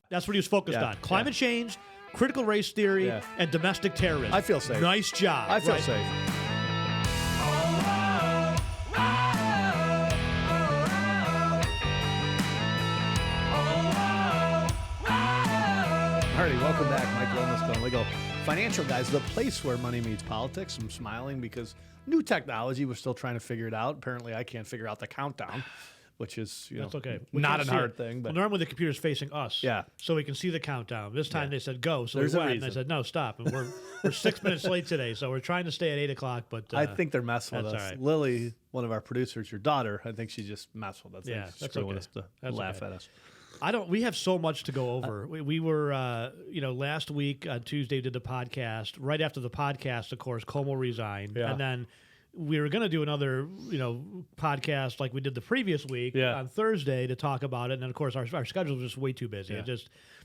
That's what he was focused on. Climate change, critical race theory, and domestic terrorism. I feel safe. Nice job. I feel safe. Alrighty, welcome back. Mike Lomas, Legal Financial Guys, the place where money meets politics. I'm smiling because new technology, we're still trying to figure it out. Apparently, I can't figure out the countdown, which is That's okay. not a hard thing. But well, normally the computer's facing us, so we can see the countdown. This time they said go, so there's we a went, reason. and I said no, stop. And we're 6 minutes late today, so we're trying to stay at 8 o'clock. But I think they're messing with us. all right. Lily, one of our producers, your daughter, I think she just messed with us. Yeah, that's okay. Us to laugh at us. We have so much to go over. We were, last week on Tuesday did the podcast. Right after the podcast, of course, Cuomo resigned, and then we were going to do another, podcast like we did the previous week on Thursday to talk about it. And then, of course, our schedule was just way too busy. Yeah.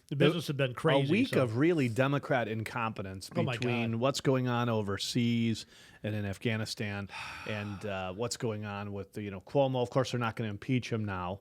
The business had been crazy. A week of really Democrat incompetence between what's going on overseas and in Afghanistan and what's going on with Cuomo. Of course, they're not going to impeach him now,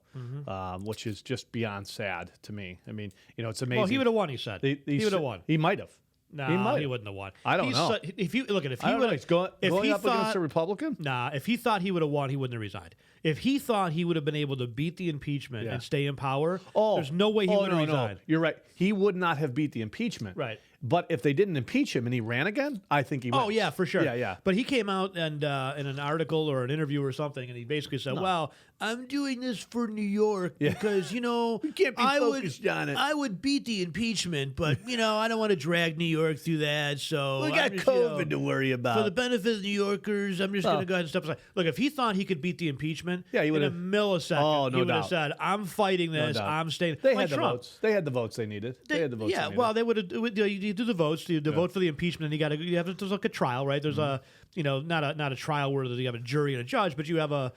which is just beyond sad to me. I mean, it's amazing. Well, he would have won, he said. He would have won. He might have. No, he wouldn't have won. I don't know. If he would, he's going up against a Republican. If he thought he would have won, he wouldn't have resigned. If he thought he would have been able to beat the impeachment and stay in power, there's no way he would have resigned. No. You're right. He would not have beat the impeachment. Right. But if they didn't impeach him and he ran again, I think he would. Oh, yeah, for sure. Yeah. But he came out and in an article or an interview or something, and he basically said, well, I'm doing this for New York because, we can't be focused on it. I would beat the impeachment, but, I don't want to drag New York through that. So we got COVID to worry about. For the benefit of New Yorkers, I'm just going to go ahead and step aside. Look, if he thought he could beat the impeachment in a millisecond, he would have said, I'm fighting this. I'm staying. They had the votes. They had the votes they needed. They had the votes. Yeah, well, they would have. You do the votes. You vote for the impeachment, and you have there's like a trial, right? There's a not a trial where you have a jury and a judge, but you have a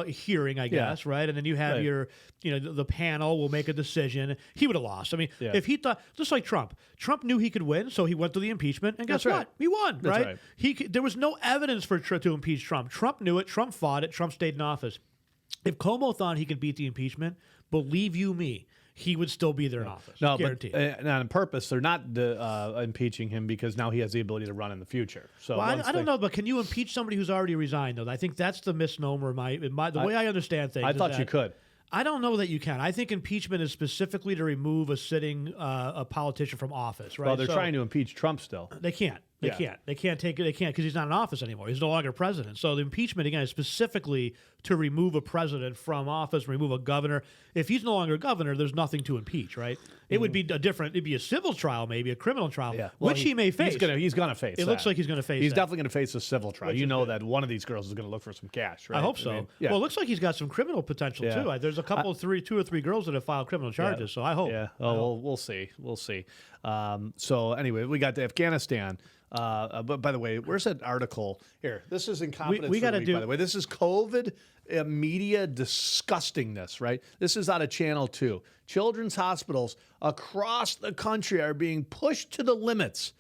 hearing, I guess, right? And then you have your the panel will make a decision. He would have lost. I mean, if he thought, just like Trump knew he could win, so he went to the impeachment, and guess what? He won, right? There was no evidence to impeach Trump. Trump knew it. Trump fought it. Trump stayed in office. If Cuomo thought he could beat the impeachment, believe you me, he would still be there in office. No, guaranteed. But on purpose, they're not impeaching him because now he has the ability to run in the future. So I don't know, but can you impeach somebody who's already resigned, though? I think that's the misnomer. The way I understand things. I thought you could. I don't know that you can. I think impeachment is specifically to remove a sitting a politician from office, right? Well, they're trying to impeach Trump still. They can't. They can't. They can't take it. They can't because he's not in office anymore. He's no longer president. So the impeachment, again, is specifically to remove a president from office, remove a governor. If he's no longer governor, there's nothing to impeach, right? It would be it'd be a civil trial, maybe a criminal trial, which he may face. He's going to face. It looks like he's going to face. He's definitely going to face a civil trial. That one of these girls is going to look for some cash, right? I hope so. Well, it looks like he's got some criminal potential too. There's a couple, two or three girls that have filed criminal charges. So I hope. Yeah. Oh, we'll see. We'll see. So anyway, we got to Afghanistan. But by the way, where's that article? Here, this is incompetence. We got to do. By the way, this is COVID media disgustingness, right? This is out of Channel 2. Children's hospitals across the country are being pushed to the limits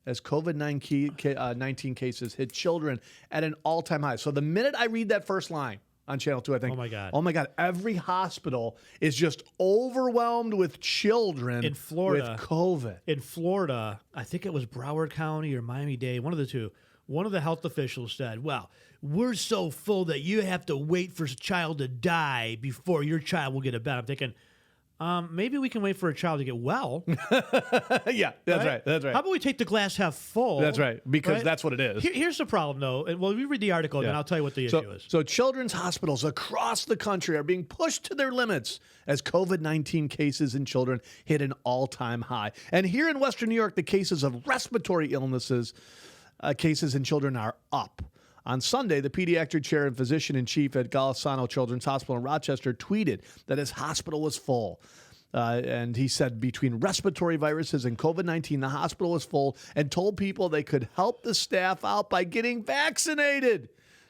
as COVID-19 cases hit children at an all-time high. So the minute I read that first line on Channel 2, I think, oh my God, every hospital is just overwhelmed with children in Florida with COVID. In Florida, I think it was Broward County or Miami-Dade, one of the two. One of the health officials said, well, we're so full that you have to wait for a child to die before your child will get a bed. I'm thinking, maybe we can wait for a child to get well. Yeah, that's right. That's right. How about we take the glass half full? That's right, because that's what it is. Here's the problem, though. And we read the article, and then I'll tell you what the issue is. So children's hospitals across the country are being pushed to their limits as COVID-19 cases in children hit an all-time high. And here in Western New York, the cases of respiratory illnesses, cases in children are up. On Sunday, the pediatric chair and physician-in-chief at Golisano Children's Hospital in Rochester tweeted that his hospital was full. And he said between respiratory viruses and COVID-19, the hospital was full and told people they could help the staff out by getting vaccinated.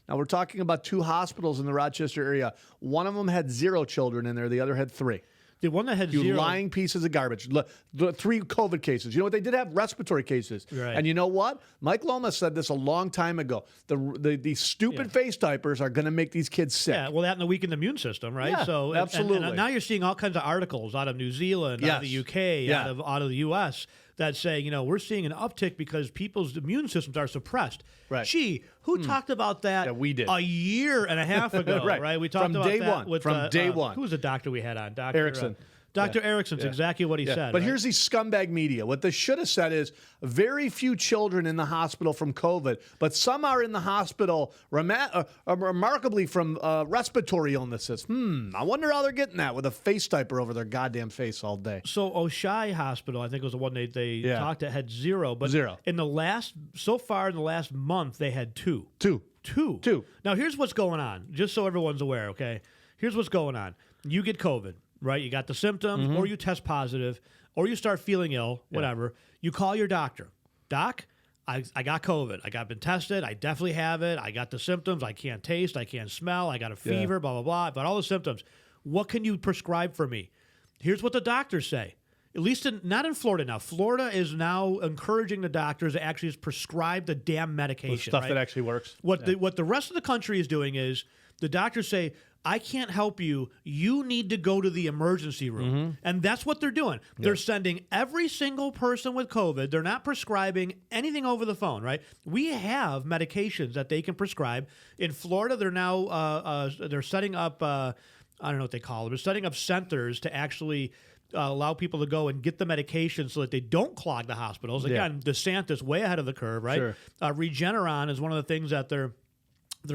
Now, we're talking about two hospitals in the Rochester area. One of them had 0 children in there. The other had 3. The one that had You zero. lying pieces of garbage. The 3 COVID cases. You know what? They did have respiratory cases. Right. And you know what? Mike Loma said this a long time ago. The stupid face diapers are going to make these kids sick. Yeah, well, that and the weakened immune system, right? Yeah, so absolutely. And now you're seeing all kinds of articles out of New Zealand, out of the UK, Yeah. out of the US that say, we're seeing an uptick because people's immune systems are suppressed. Right. Gee, who talked about that? Yeah, we did. A year and a half ago, Right. We talked From about day that one. with From day one. Who was the doctor we had on? Dr. Erickson. Dr. Erickson's exactly what he said. But right? here's these scumbag media. What they should have said is very few children in the hospital from COVID, but some are in the hospital remarkably from respiratory illnesses. I wonder how they're getting that with a face diaper over their goddamn face all day. So Oshai Hospital, I think was the one they talked at, had zero. But Zero. So far in the last month, they had two. Two. Now, here's what's going on, just so everyone's aware, okay? Here's what's going on. You get COVID, right? You got the symptoms, or you test positive, or you start feeling ill, whatever. You call your doctor. Doc, I got COVID. I got been tested. I definitely have it. I got the symptoms. I can't taste. I can't smell. I got a fever, blah, blah, blah. I've got all the symptoms. What can you prescribe for me? Here's what the doctors say. At least not in Florida now. Florida is now encouraging the doctors to actually just prescribe the damn medication. Stuff that actually works. What the rest of the country is doing is the doctors say, I can't help you. You need to go to the emergency room. And that's what they're doing. They're sending every single person with COVID. They're not prescribing anything over the phone, right? We have medications that they can prescribe. In Florida, they're now they're setting up, I don't know what they call them. They're setting up centers to actually allow people to go and get the medication so that they don't clog the hospitals. Again, DeSantis way ahead of the curve, right? Sure. Regeneron is one of the things that they're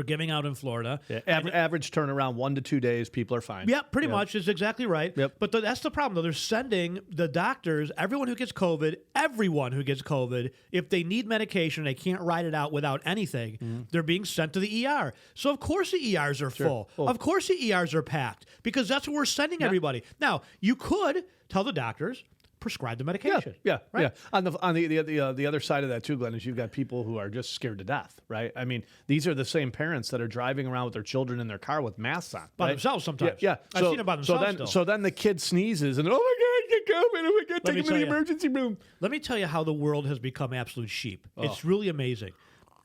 giving out in Florida. Yeah. Average turnaround 1 to 2 days. People are fine. Yeah, pretty much is exactly right. Yep. But that's the problem, though. They're sending the doctors, everyone who gets COVID, if they need medication, they can't ride it out without anything, they're being sent to the ER. So, of course, the ERs are full. Of course, the ERs are packed because that's where we're sending everybody. Now, you could tell the doctors, prescribe the medication. Yeah. Right? On the other side of that too, Glenn, is you've got people who are just scared to death, right? I mean, these are the same parents that are driving around with their children in their car with masks on. By themselves sometimes. Yeah. I've seen it by themselves. So then the kid sneezes and, oh my God, get COVID. Oh my God, take him to the emergency room. Let me tell you how the world has become absolute sheep. It's really amazing.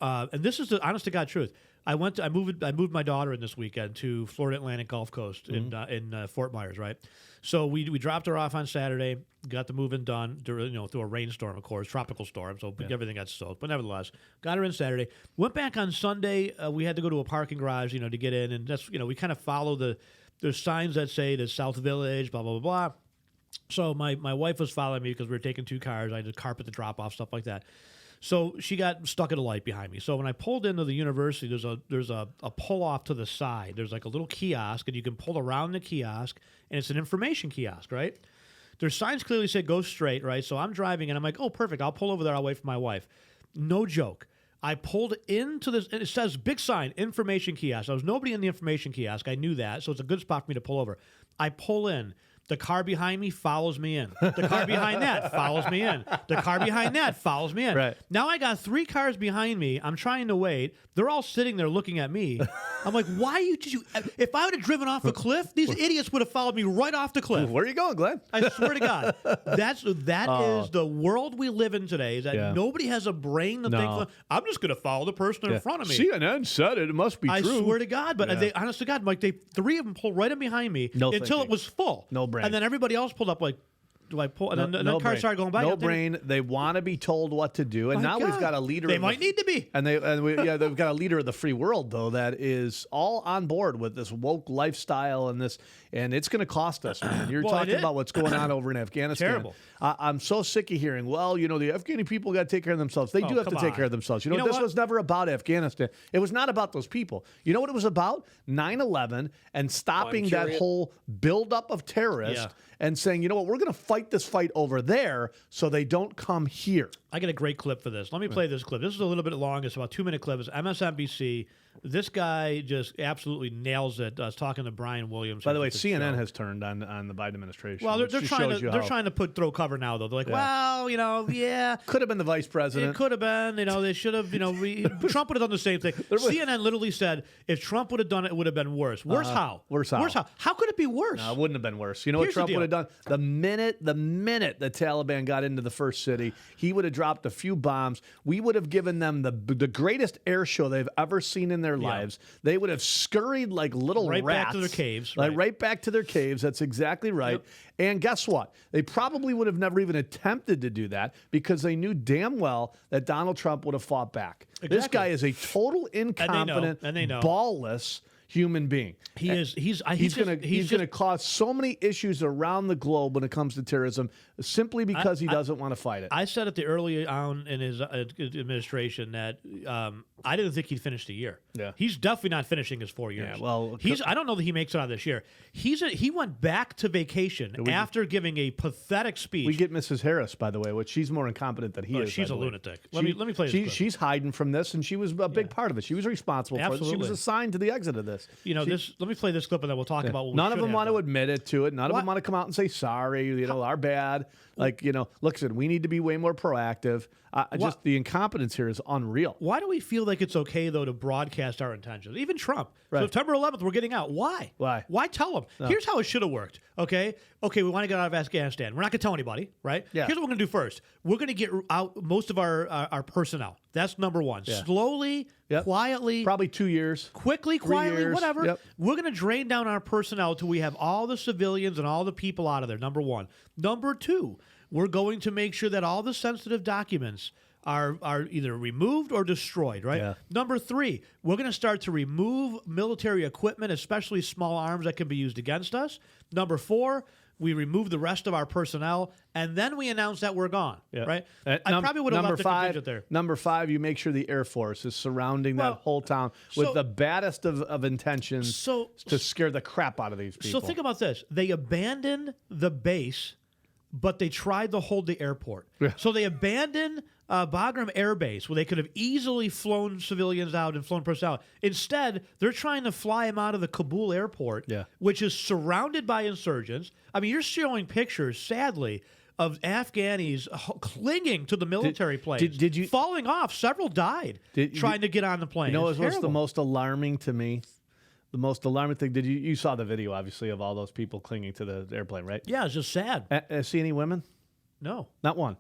And this is the honest to God truth. I moved my daughter in this weekend to Florida Atlantic Gulf Coast in Fort Myers, right? So we dropped her off on Saturday, got the move-in done through a rainstorm, of course, tropical storm, so everything got soaked. But nevertheless, got her in Saturday. Went back on Sunday. We had to go to a parking garage, to get in, and that's we kind of follow there's signs that say the South Village, blah blah blah blah. So my wife was following me because we were taking 2 cars. I had to carpet the drop-off, stuff like that. So she got stuck at a light behind me. So when I pulled into the university, there's a pull off to the side. There's like a little kiosk, and you can pull around the kiosk, and it's an information kiosk, right? Their signs clearly say go straight, right? So I'm driving, and I'm like, oh, perfect. I'll pull over there. I'll wait for my wife. No joke. I pulled into this, and it says big sign, information kiosk. There was nobody in the information kiosk. I knew that, so it's a good spot for me to pull over. I pull in. The car behind me follows me in. The car behind that follows me in. The car behind that follows me in. Right. Now I got 3 cars behind me. I'm trying to wait. They're all sitting there looking at me. I'm like, why did you? If I would have driven off a cliff, these idiots would have followed me right off the cliff. Where are you going, Glenn? I swear to God, that is the world we live in today. Is that nobody has a brain to think, I'm just going to follow the person in front of me. CNN said it. It must be true. I swear to God, but they, honest to God, Mike, 3 of them pulled right in behind me until it was full. No brain. And then everybody else pulled up like, do I pull? And then the car started going by. No brain. They want to be told what to do, and now we've got a leader. They might need to be. And they've got a leader of the free world though that is all on board with this woke lifestyle and this, and it's going to cost us. Man. You're talking about what's going on over in Afghanistan. Terrible. I'm so sick of hearing. Well, the Afghani people got to take care of themselves. They do have to take care of themselves. You know this was never about Afghanistan. It was not about those people. You know what it was about? 9/11 and stopping that whole buildup of terrorists. Yeah. And saying, you know what, we're going to fight this fight over there so they don't come here. I got a great clip for this. Let me play this clip. This is a little bit long. It's about a 2-minute clip. It's MSNBC. This guy just absolutely nails it. I was talking to Brian Williams. By the way, CNN has turned on the Biden administration. Well, they're trying to throw cover now, though. They're like, well, yeah. Could have been the vice president. It could have been. They should have, Trump would have done the same thing. CNN literally said, if Trump would have done it, it would have been worse. Worse how? Worse how? Worse how? How could it be worse? No, it wouldn't have been worse. You know what Trump would have done? The minute the Taliban got into the first city, he would have dropped a few bombs. We would have given them the greatest air show they've ever seen in their lives. They would have scurried like little rats. Right back to their caves. Right back to their caves. That's exactly right. Yep. And guess what? They probably would have never even attempted to do that because they knew damn well that Donald Trump would have fought back. Exactly. This guy is a total incompetent, ballless human being. He's going to cause so many issues around the globe when it comes to terrorism simply because he doesn't want to fight it. I said at the early on in his administration that I didn't think he'd finish the year. Yeah. He's definitely not finishing his 4 years. Yeah, well, I don't know that he makes it out this year. He went back to vacation after giving a pathetic speech. We get Mrs. Harris, by the way, which she's more incompetent than he is. She's a lunatic. Let me play this clip. She's hiding from this, and she was a big part of it. She was responsible for it. She was assigned to the exit of this. Let me play this clip, and then we'll talk about what none of them want to admit it to it. None of them want to come out and say sorry. Our bad. Listen, we need to be way more proactive. Just the incompetence here is unreal. Why do we feel like it's okay, though, to broadcast our intentions? Even Trump. Right. September 11th, we're getting out. Why? Why tell them? No. Here's how it should have worked, okay? Okay, we want to get out of Afghanistan. We're not going to tell anybody, right? Yeah. Here's what we're going to do first. We're going to get out most of our personnel. That's number one. Yeah. Slowly, quietly. Probably 2 years. Quickly, quietly, years. whatever. Yep. We're going to drain down our personnel till we have all the civilians and all the people out of there, number one. Number two, we're going to make sure that all the sensitive documents are either removed or destroyed, right? Yeah. Number three, we're going to start to remove military equipment, especially small arms that can be used against us. Number four, we remove the rest of our personnel, and then we announce that we're gone, right? I probably would have left the contingent there. Number five, you make sure the Air Force is surrounding that whole town with the baddest of intentions to scare the crap out of these people. So think about this. They abandoned the base, but they tried to hold the airport. Yeah. So they abandoned Bagram Air Base, where they could have easily flown civilians out and flown personnel out. Instead, they're trying to fly them out of the Kabul airport, which is surrounded by insurgents. I mean, you're showing pictures, sadly, of Afghanis clinging to the military planes. Did you falling off? Several died trying to get on the plane. You know what was the most alarming to me? The most alarming thing, you saw the video, obviously, of all those people clinging to the airplane, right? Yeah, it's just sad. See any women? No. Not one.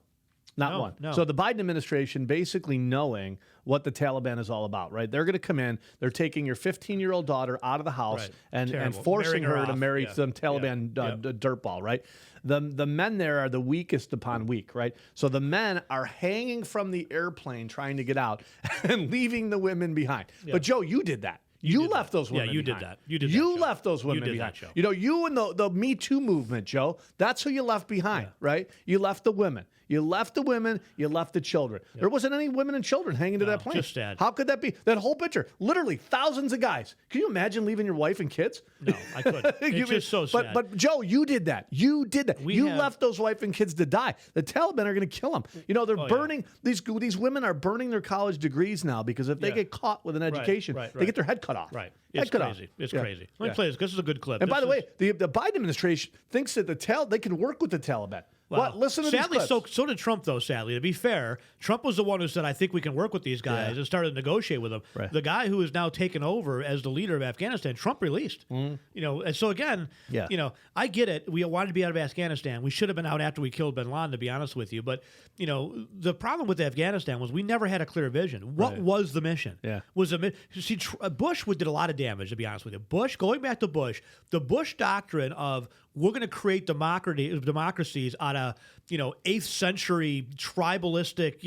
Not one. No. So the Biden administration, basically knowing what the Taliban is all about, right? They're going to come in. They're taking your 15-year-old daughter out of the house and forcing her to marry some Taliban dirtball, right? The men there are the weakest upon weak, right? So the men are hanging from the airplane trying to get out and leaving the women behind. Yeah. But, Joe, you did that. You left those women behind. Yeah, you did that. You did that. You left those women behind. You and the Me Too movement, Joe, that's who you left behind, right? You left the women. You left the women. You left the children. There wasn't any women and children hanging to that plane. Just sad. How could that be? That whole picture, literally thousands of guys. Can you imagine leaving your wife and kids? No, I couldn't. It's just so sad. But Joe, you did that. You did that. You left those wife and kids to die. The Taliban are going to kill them. They're burning these women are burning their college degrees now because if they get caught with an education, they get their head cut off. Right. It's crazy. It's crazy. Let me play this. This is a good clip. And by the way, the Biden administration thinks that they can work with the Taliban. Well, listen to sadly, these clips. so did Trump, though, sadly. To be fair, Trump was the one who said, I think we can work with these guys and started to negotiate with them. Right. The guy who is now taken over as the leader of Afghanistan, Trump released. And so again, I get it. We wanted to be out of Afghanistan. We should have been out after we killed bin Laden, to be honest with you. But, the problem with Afghanistan was we never had a clear vision. What was the mission? Yeah. See, Bush did a lot of damage, to be honest with you. Going back to Bush, the Bush doctrine of we're going to create democracies out of 8th century tribalistic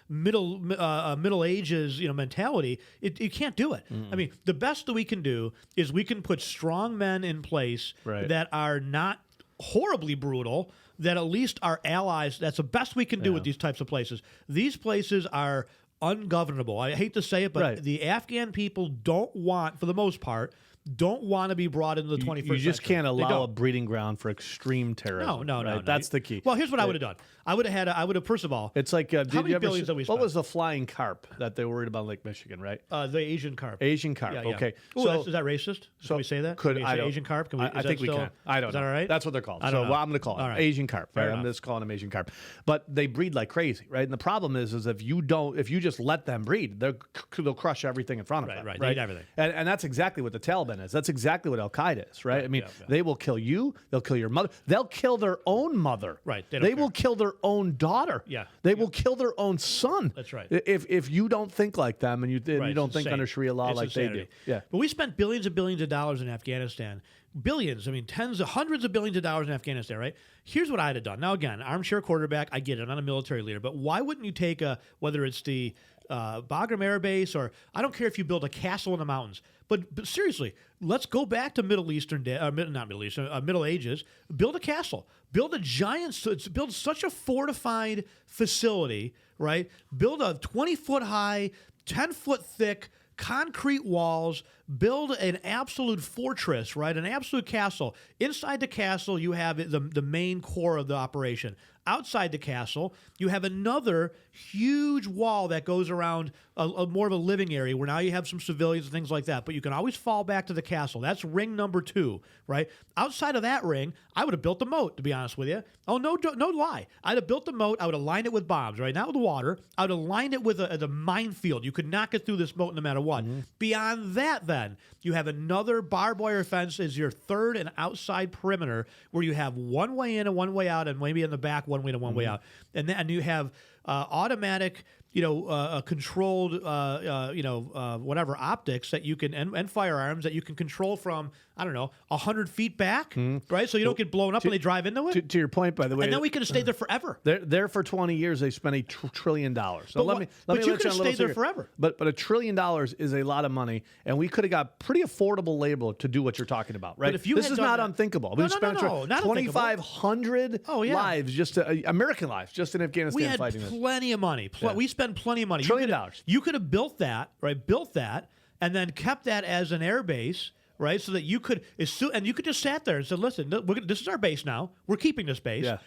Middle Ages mentality. You can't do it. I mean, the best that we can do is we can put strong men in place that are not horribly brutal, that at least are allies. That's the best we can do with these types of places. These places are ungovernable. I hate to say it, but the Afghan people don't want, for the most part, don't want to be brought into the 21st You just century. can't allow a breeding ground for extreme terrorism. No. That's the key. Well, here's what I would have done. I would have first of all, It's like, how many billions have we spent? what was the flying carp that they were worried about in Lake Michigan, right? The Asian carp. Asian carp. Yeah, yeah. Okay. Ooh, is that racist? Can we say that? Could Can we I say don't- Asian carp? Can we, I think we can. I don't know. Is that all right? That's what they're called. I don't know. Well, I'm going to call it All right. Asian carp. Right? Fair I'm enough. just calling them Asian carp. But they breed like crazy, right? And the problem is if you just let them breed, they'll crush everything in front of them. Right. They eat everything. And that's exactly what the Taliban is. That's exactly what Al Qaeda is, right? I mean, they will kill you. They'll kill your mother. They'll kill their own mother. Right. They will kill their own daughter. Yeah. They will kill their own son. That's right. If you don't think like them and you Right, don't it's think insane. under Sharia law It's like insanity. they do. Yeah. But we spent billions and billions of dollars in Afghanistan. Billions. I mean, hundreds of billions of dollars in Afghanistan, right? Here's what I'd have done. Now, again, armchair quarterback, I get it. I'm not a military leader. But why wouldn't you take whether it's the Bagram Air Base or I don't care if you build a castle in the mountains. But seriously, let's go back to Middle Ages. Build a castle. Build a giant. Build such a fortified facility, right? Build a 20-foot high, 10-foot thick concrete walls. Build an absolute fortress, right? An absolute castle. Inside the castle, you have the main core of the operation. Outside the castle, you have another huge wall that goes around a more of a living area where now you have some civilians and things like that. But you can always fall back to the castle. That's ring number 2, right? Outside of that ring, I would have built a moat, to be honest with you. Oh, no lie. I'd have built a moat. I would have lined it with bombs, right? Not with water. I would have lined it with a minefield. You could not get through this moat no matter what. Mm-hmm. Beyond that, then, you have another barbed wire fence as your third and outside perimeter where you have one way in and one way out and maybe in the back one way in and one way out. And then you have automatic, controlled, whatever optics that you can, and firearms that you can control from, 100 feet back, right? So you don't get blown up when they drive into it. To your point, by the way. And then we could have stayed there forever. There for 20 years, they spent $1 trillion. So but you could have stayed there forever. But $1 trillion is a lot of money, and we could have got pretty affordable labor to do what you're talking about, right? But if you this had is done not that- unthinkable. No, We spent not 2,500 lives, just American lives, just in Afghanistan We had fighting this. plenty of money. We spent plenty of money. $1 trillion. You could have built that, right? Built that, and then kept that as an air base, right? So that you could, and you could just sat there and said, "Listen, this is our base now. We're keeping this base. Yeah.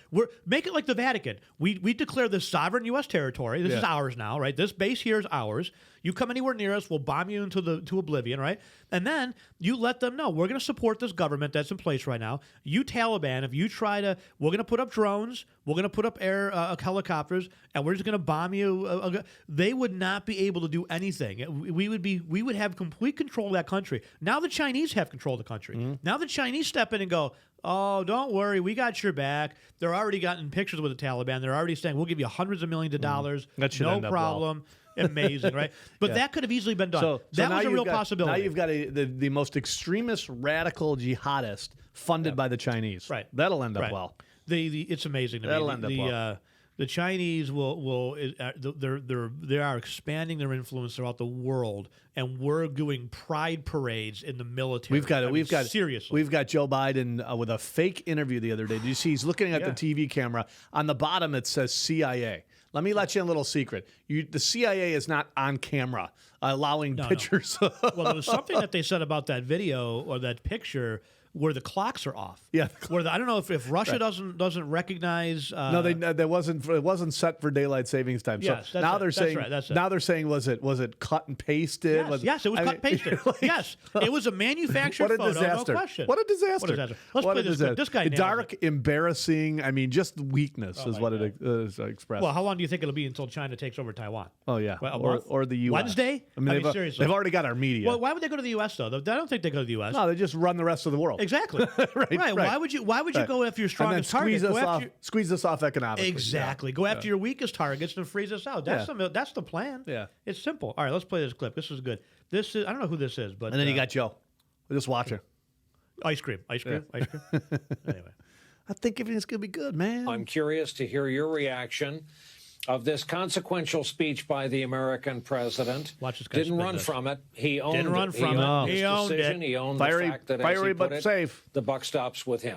Make it like the Vatican. We declare this sovereign U.S. territory. This is ours now, right? This base here is ours. You come anywhere near us, we'll bomb you to oblivion, right? And then you let them know we're going to support this government that's in place right now. You Taliban, if you we're going to put up drones, we're going to put up air helicopters, and we're just going to bomb you. They would not be able to do anything. We would have complete control of that country. Now the Chinese have control of the country. Mm-hmm. Now the Chinese step in and go, "Oh, don't worry, we got your back." They're already gotten pictures with the Taliban. They're already saying, "We'll give you hundreds of millions of dollars. That should no end up problem." well. Amazing, right? But that could have easily been done. So that now was a real got, possibility. Now you've got the most extremist radical jihadist funded by the Chinese. Right. That'll end up well. It's amazing to me. That'll end up well. The Chinese they are expanding their influence throughout the world, and we're doing pride parades in the military. Seriously. We've got Joe Biden with a fake interview the other day. Did you see? He's looking at the TV camera. On the bottom it says CIA. Let me let you in a little secret. The CIA is not on camera allowing pictures. No. Well, there was something that they said about that video or that picture where the clocks are off. Yeah, where I don't know if Russia doesn't recognize. No, it wasn't set for daylight savings time. Yes, so now they're saying now they're saying was it cut and pasted? Yes, it was cut and pasted. Yes, it was a manufactured photo. No question. What a disaster! Let's play this clip. This guy dark, embarrassing. I mean, just weakness is what it is expressed. Well, how long do you think it'll be until China takes over Taiwan? Oh yeah, or the U.S. Wednesday? I mean seriously, they've already got our media. Well, why would they go to the U.S. though? I don't think they go to the U.S. No, they just run the rest of the world. Exactly. right. Why would you go after your strongest target? Squeeze us off economically. Exactly. Go after your weakest targets and freeze us out. That's the plan. Yeah. It's simple. All right, let's play this clip. This is good. I don't know who this is, but and then you got Joe. We're just watching. Ice cream. Anyway. I think everything's gonna be good, man. I'm curious to hear your reaction of this consequential speech by the American president. Watch this guy Didn't run from it. He owned Didn't run it. from it. His He owned decision. it. He owned Fiery, the fact that, as he put but it, safe. the buck stops with him.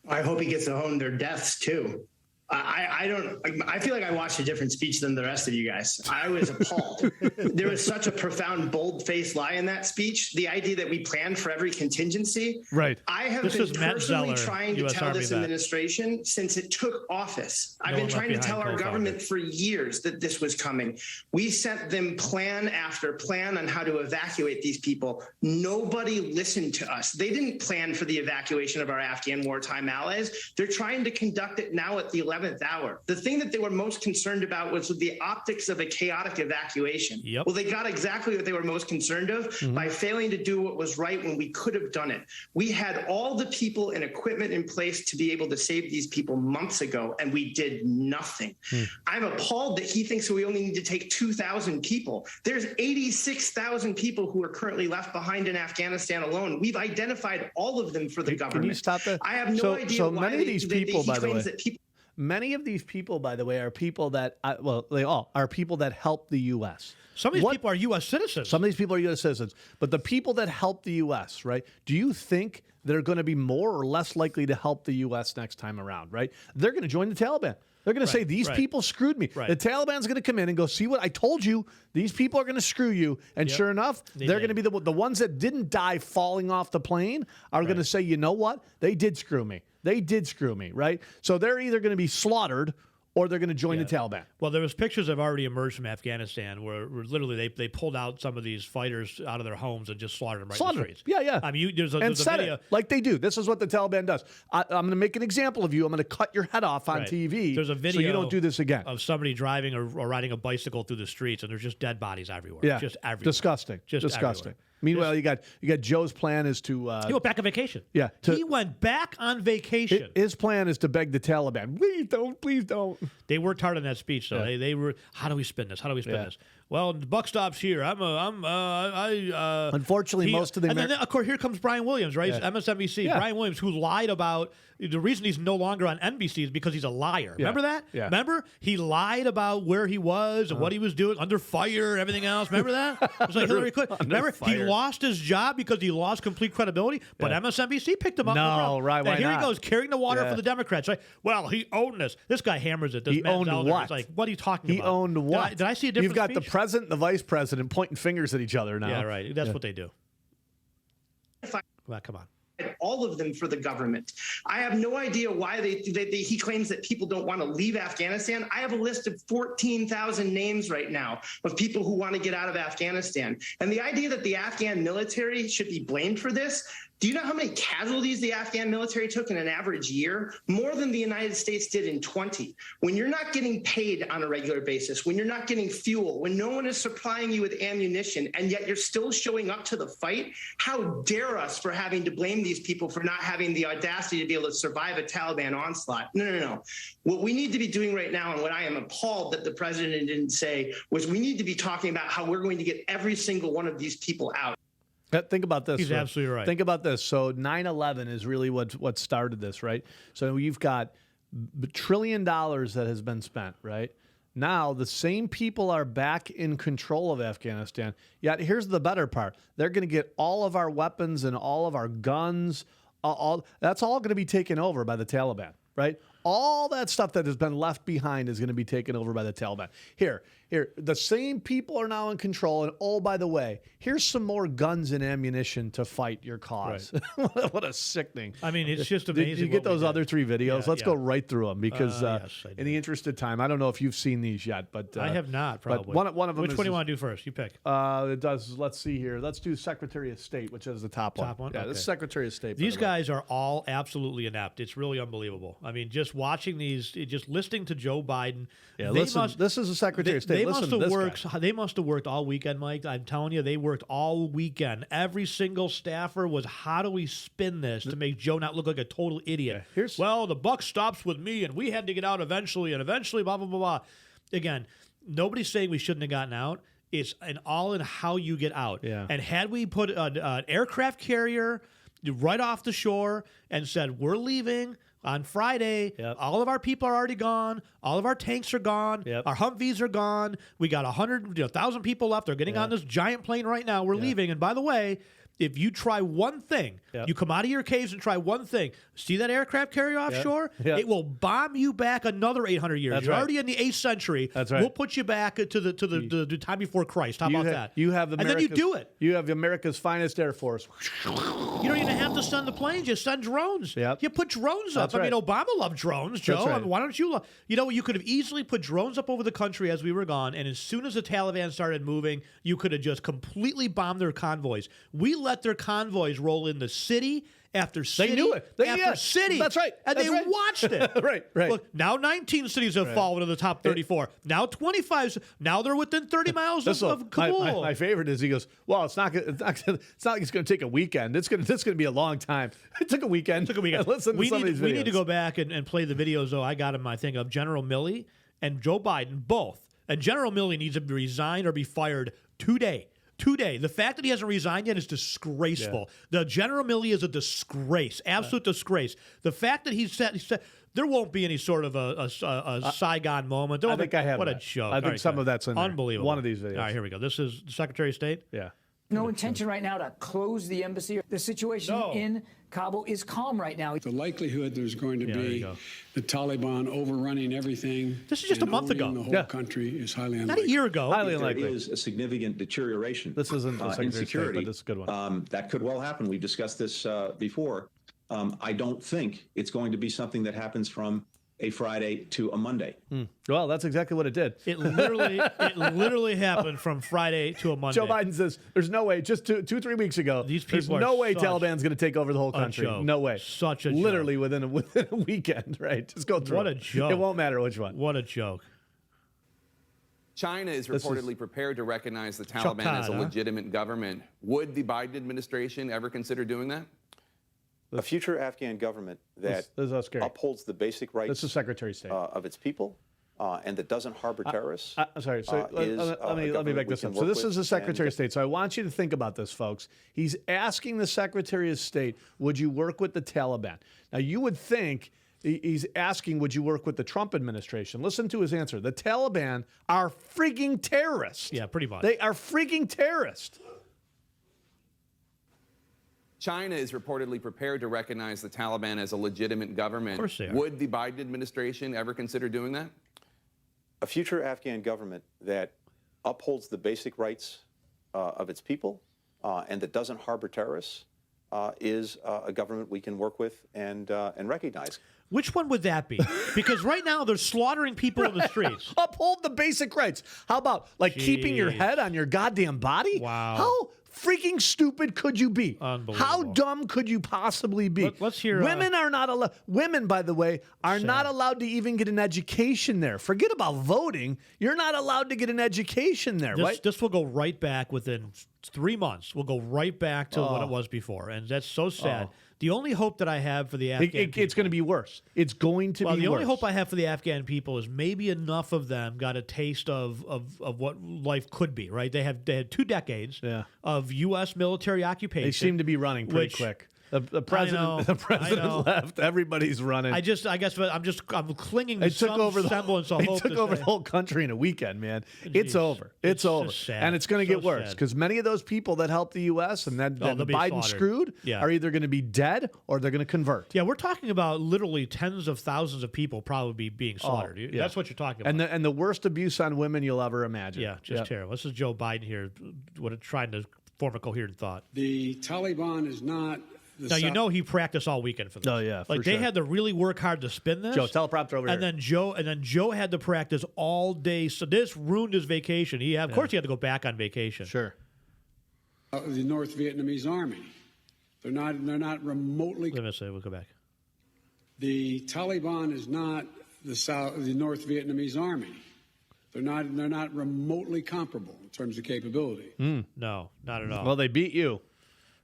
I hope he gets to own their deaths too. I feel like I watched a different speech than the rest of you guys. I was appalled. There was such a profound, bold-faced lie in that speech. The idea that we planned for every contingency. Right. I have been personally trying to tell this administration since it took office. I've been trying to tell our government for years that this was coming. We sent them plan after plan on how to evacuate these people. Nobody listened to us. They didn't plan for the evacuation of our Afghan wartime allies. They're trying to conduct it now at the 11th hour. The thing that they were most concerned about was the optics of a chaotic evacuation. Yep. Well, they got exactly what they were most concerned of by failing to do what was right when we could have done it. We had all the people and equipment in place to be able to save these people months ago, and we did nothing. I'm appalled that he thinks we only need to take 2,000 people. There's 86,000 people who are currently left behind in Afghanistan alone. We've identified all of them for the government. Can you stop that? I have no idea why many of these people, by the way. Many of these people, by the way, are people that, they all are people that help the U.S. Some of these people are U.S. citizens. Some of these people are U.S. citizens. But the people that help the U.S., right, do you think they're going to be more or less likely to help the U.S. next time around, right? They're going to join the Taliban. They're going to say, these people screwed me. The Taliban's going to come in and go, see what I told you? These people are going to screw you. And sure enough, they're going to be the ones that didn't die falling off the plane are going to say, you know what? They did screw me. They did screw me, right? So they're either going to be slaughtered or they're going to join the Taliban. Well, there was pictures that have already emerged from Afghanistan where literally they pulled out some of these fighters out of their homes and just slaughtered them right in the streets. Yeah. I mean, there's a video. Like they do. This is what the Taliban does. I'm going to make an example of you. I'm going to cut your head off on TV. There's a video so you don't do this again. Of somebody driving or riding a bicycle through the streets, and there's just dead bodies everywhere. Yeah. Just everywhere. Disgusting. Just disgusting. Everywhere. Meanwhile, you got Joe's plan is to he went back on vacation. Yeah, he went back on vacation. His plan is to beg the Taliban, please don't. They worked hard on that speech, though. Yeah. They were. How do we spin this? How do we spin this? Well, the buck stops here. Unfortunately, most of the and then of course here comes Brian Williams, right? Yeah. MSNBC. Yeah. Brian Williams, who lied about the reason he's no longer on NBC is because he's a liar. Yeah. Remember that? Yeah. Remember he lied about where he was and what he was doing under fire and everything else. Remember that? It was like Hillary Clinton. Remember he lost his job because he lost complete credibility. But MSNBC picked him up. No, right? Why here not? he goes carrying the water for the Democrats. Right? Well, he owned this. This guy hammers it. This he owned Zeldner. what? It's like, what are you talking about? He owned what? Did I see a different You've got speech? the president and the vice president pointing fingers at each other now. Yeah, right. That's what they do. Well, come on. All of them for the government. I have no idea why he claims that people don't want to leave Afghanistan. I have a list of 14,000 names right now of people who want to get out of Afghanistan. And the idea that the Afghan military should be blamed for this, do you know how many casualties the Afghan military took in an average year? More than the United States did in 20. When you're not getting paid on a regular basis, when you're not getting fuel, when no one is supplying you with ammunition, and yet you're still showing up to the fight, how dare us for having to blame these people for not having the audacity to be able to survive a Taliban onslaught? No. What we need to be doing right now, and what I am appalled that the president didn't say, was we need to be talking about how we're going to get every single one of these people out. Think about this. He's absolutely right. Think about this. So 9/11 is really what started this, right? So you've got $1 trillion that has been spent, right? Now the same people are back in control of Afghanistan. Yet here's the better part. They're going to get all of our weapons and all of our guns. That's all going to be taken over by the Taliban, right? All that stuff that has been left behind is going to be taken over by the Taliban. Here, the same people are now in control. And oh, by the way, here's some more guns and ammunition to fight your cause. Right. What a sickening. I mean, it's just amazing. Did you get those other 3 videos? Let's go right through them because yes, in the interest of time, I don't know if you've seen these yet, but I have not, probably. But one of them Which one do you want to do first? You pick. It does. Let's see here. Let's do Secretary of State, which is the top one. Yeah, Okay. this is Secretary of State. These guys are all absolutely inept. It's really unbelievable. I mean, just watching these, just listening to Joe Biden. Yeah, this is a Secretary of State. They listen must to have this worked. guy. They must have worked all weekend, Mike. I'm telling you, they worked all weekend. Every single staffer was, how do we spin this to make Joe not look like a total idiot? Well, the buck stops with me, and we had to get out eventually, and eventually, blah blah blah blah. Again, nobody's saying we shouldn't have gotten out. It's all in how you get out. Yeah. And had we put an aircraft carrier right off the shore and said, we're leaving on Friday, all of our people are already gone. All of our tanks are gone. Our Humvees are gone. We got 1,000 people left. They're getting on this giant plane right now. We're leaving. And by the way, if you try one thing, you come out of your caves and try one thing. See that aircraft carrier offshore? It will bomb you back another 800 years. That's You're right. already in the 8th century. That's right. We'll put you back to the time before Christ. How about that? You have and then you do it. You have America's finest Air Force. You don't even have to send the planes. You send drones. Yep. You put drones up. That's I mean, right. Obama loved drones, Joe. That's right. I mean, why don't you? You could have easily put drones up over the country as we were gone, and as soon as the Taliban started moving, you could have just completely bombed their convoys. We let their convoys roll in the city after city. They knew it. After city. That's right. And That's they right. watched it. Right. Look, now 19 cities have fallen to the top 34. Now 25. Now they're within 30 miles of Kabul. My favorite is he goes, well, it's not like it's going to take a weekend. It's going to be a long time. It took a weekend. Listen to some of these videos. We need to go back and play the videos, though. I got him, I think, of General Milley and Joe Biden, both. And General Milley needs to resign or be fired today. The fact that he hasn't resigned yet is disgraceful. The General Milley is a disgrace, absolute disgrace. The fact that he said there won't be any sort of a Saigon moment. I think I have what that. a joke. I think some of that's in there. Unbelievable. One of these videos. All right, here we go. This is the Secretary of State. Yeah. No intention right now to close the embassy. The situation in Kabul is calm right now. The likelihood there's going to be the Taliban overrunning everything. This is just a month ago. The whole country is highly unlikely. Not a year ago. Highly There unlikely. is a significant deterioration. This isn't a in security, but this is a good one. That could well happen. We've discussed this before. I don't think it's going to be something that happens from a Friday to a Monday. Well, that's exactly what it did. It literally happened from Friday to a Monday. Joe Biden says there's no way. Just 2-3 weeks ago, These there's people are no way such Taliban's going to take over the whole country. joke. No way. Such a literally joke. within a weekend, right? Just go through. What a it. joke. It won't matter which one. What a joke. China is reportedly prepared to recognize the Taliban as a legitimate government. Would the Biden administration ever consider doing that? A future Afghan government that upholds the basic rights This is Secretary of State. Of its people and that doesn't harbor terrorists. Sorry, so let me back this up. So this is the Secretary of State. So I want you to think about this, folks. He's asking the Secretary of State, would you work with the Taliban? Now, you would think he's asking, would you work with the Trump administration? Listen to his answer. The Taliban are freaking terrorists. Yeah, pretty much. They are freaking terrorists. China is reportedly prepared to recognize the Taliban as a legitimate government. Of course they are. Would the Biden administration ever consider doing that? A future Afghan government that upholds the basic rights of its people and that doesn't harbor terrorists is a government we can work with and recognize. Which one would that be? Because right now they're slaughtering people in the streets. Uphold the basic rights. How about keeping your head on your goddamn body? Wow. How freaking stupid could you be? Unbelievable. How dumb could you possibly be? Let's hear. Women are not allowed. Women, by the way, are not allowed to even get an education there. Forget about voting. You're not allowed to get an education there. Right? This will go right back within 3 months. We'll go right back to what it was before, and that's so sad. The only hope that I have for the Afghan people, it's going to be worse. It's going to be worse. The only hope I have for the Afghan people is maybe enough of them got a taste of what life could be, right? They had 2 decades of U.S. military occupation. They seem to be running pretty quick. The president left. Everybody's running. I guess, but I'm clinging to some semblance of hope. They took over the whole country in a weekend, man. It's over. It's over, and it's going to get worse because many of those people that helped the U.S. and that Biden screwed are either going to be dead or they're going to convert. Yeah, we're talking about literally tens of thousands of people probably being slaughtered. That's what you're talking about. And the worst abuse on women you'll ever imagine. Yeah, just terrible. This is Joe Biden here, trying to form a coherent thought. The Taliban is not. Now, you know he practiced all weekend for this. Oh, yeah, for they had to really work hard to spin this. Joe, teleprompter over here. And then Joe had to practice all day. So this ruined his vacation. Of course he had to go back on vacation. Sure. The North Vietnamese army. They're not remotely. Let me say, we'll go back. The Taliban is not the North Vietnamese army. They're not remotely comparable in terms of capability. No, not at all. Well, they beat you.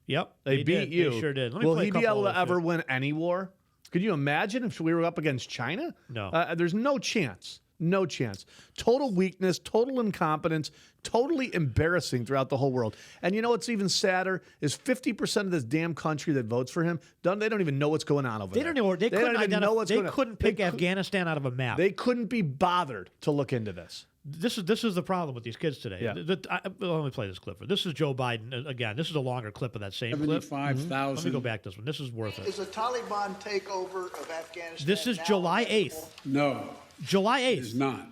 Yep. They beat you. They sure did. Will he be able to ever win any war? Could you imagine if we were up against China? No. There's no chance. No chance. Total weakness, total incompetence, totally embarrassing throughout the whole world. And you know what's even sadder is 50% of this damn country that votes for him, they don't even know what's going on over there. They don't know. They couldn't pick Afghanistan out of a map. They couldn't be bothered to look into this. This is the problem with these kids today. Yeah. Let me play this clip. This is Joe Biden again. This is a longer clip of that same clip. 75,000. Let me go back to this one. This is worth it. Is a Taliban takeover of Afghanistan? This is July 8th. No. July 8th. It is not.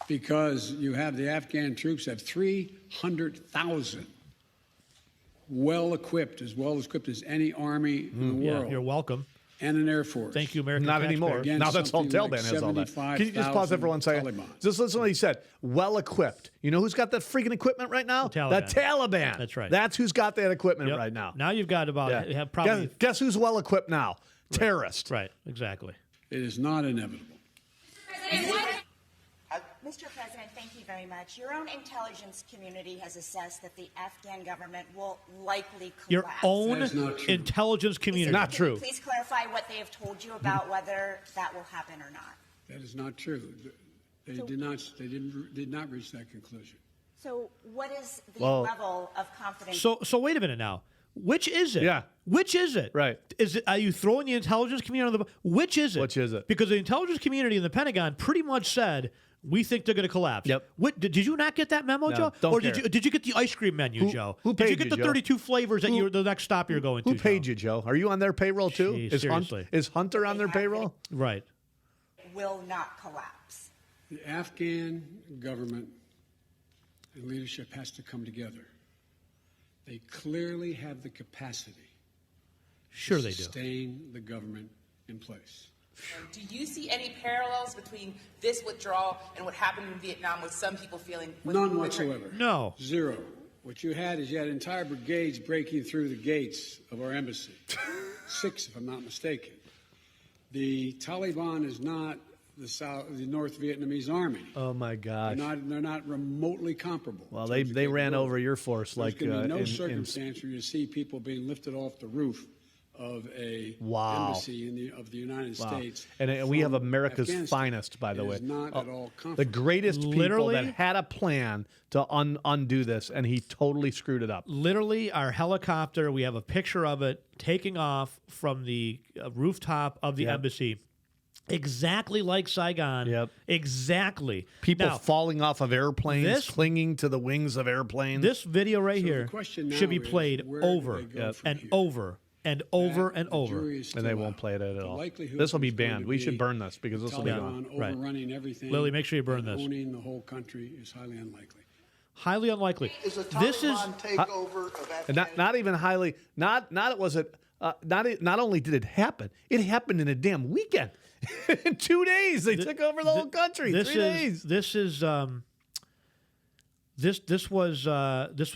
Because you have the Afghan troops have 300,000 well-equipped as any army in the world. Yeah, you're welcome. And an Air Force. Thank you, American Not taxpayers. anymore. Now that's all Taliban has all that. Can you just pause there for 1 second? Taliban. Just listen to what he said. Well-equipped. You know who's got that freaking equipment right now? The Taliban. The Taliban. That's right. That's who's got that equipment Yep. right now. Now you've got about probably Guess who's well-equipped now? Right. Terrorists. Right, exactly. It is not inevitable. Mr. President, thank you very much. Your own intelligence community has assessed that the Afghan government will likely collapse. Your own That is not true. intelligence community. Not Can you true. please clarify what they have told you about whether that will happen or not? That is not true. They did not reach that conclusion. So what is the Well- level of confidence? So wait a minute now. Which is it? Yeah. Which is it? Right. Is it? Are you throwing the intelligence community on the? Which is it? Which is it? Because the intelligence community in the Pentagon pretty much said we think they're going to collapse. Yep. What did you not get that memo, No, Joe? don't Or care. did you get the ice cream menu, Joe? Who did you paid get you, the Joe? 32 flavors that you're the next stop you're going to? Who paid Joe? you, Joe? Are you on their payroll too? Jeez, seriously. Is Hunter on their payroll? Right. will not collapse. The Afghan government and leadership has to come together. They clearly have the capacity Sure to they do. sustain the government in place. Do you see any parallels between this withdrawal and what happened in Vietnam with some people feeling... None whatsoever. No. Zero. What you had entire brigades breaking through the gates of our embassy. 6, if I'm not mistaken. The Taliban is not the North Vietnamese army. Oh my gosh. They're not remotely comparable. Well, they ran over your force There's like going to be no circumstance where you see people being lifted off the roof of a embassy of the United States. And we have America's Afghanistan. finest, by the It way. is not at all The comfortable. greatest people Literally- that had a plan to undo this, and he totally screwed it up. Literally, our helicopter, we have a picture of it taking off from the rooftop of the embassy. Exactly like Saigon. Yep. Exactly. People Now, falling off of airplanes, this- clinging to the wings of airplanes. This video right So the here question should be now is, played where do over they go from and here? over and over and The over. jury is and they still won't out. play it at The all. likelihood This will be is going banned. to We should be burn this because this will be gone. Taliban Right. overrunning everything. Lily, make sure you burn and this. Owning the whole country is highly unlikely. Highly unlikely. Is a This is Taliban takeover of And Afghanistan? not even highly. Not was it. Not only did it happen in a damn weekend. In 2 days, they took over the whole country. 3 days. This was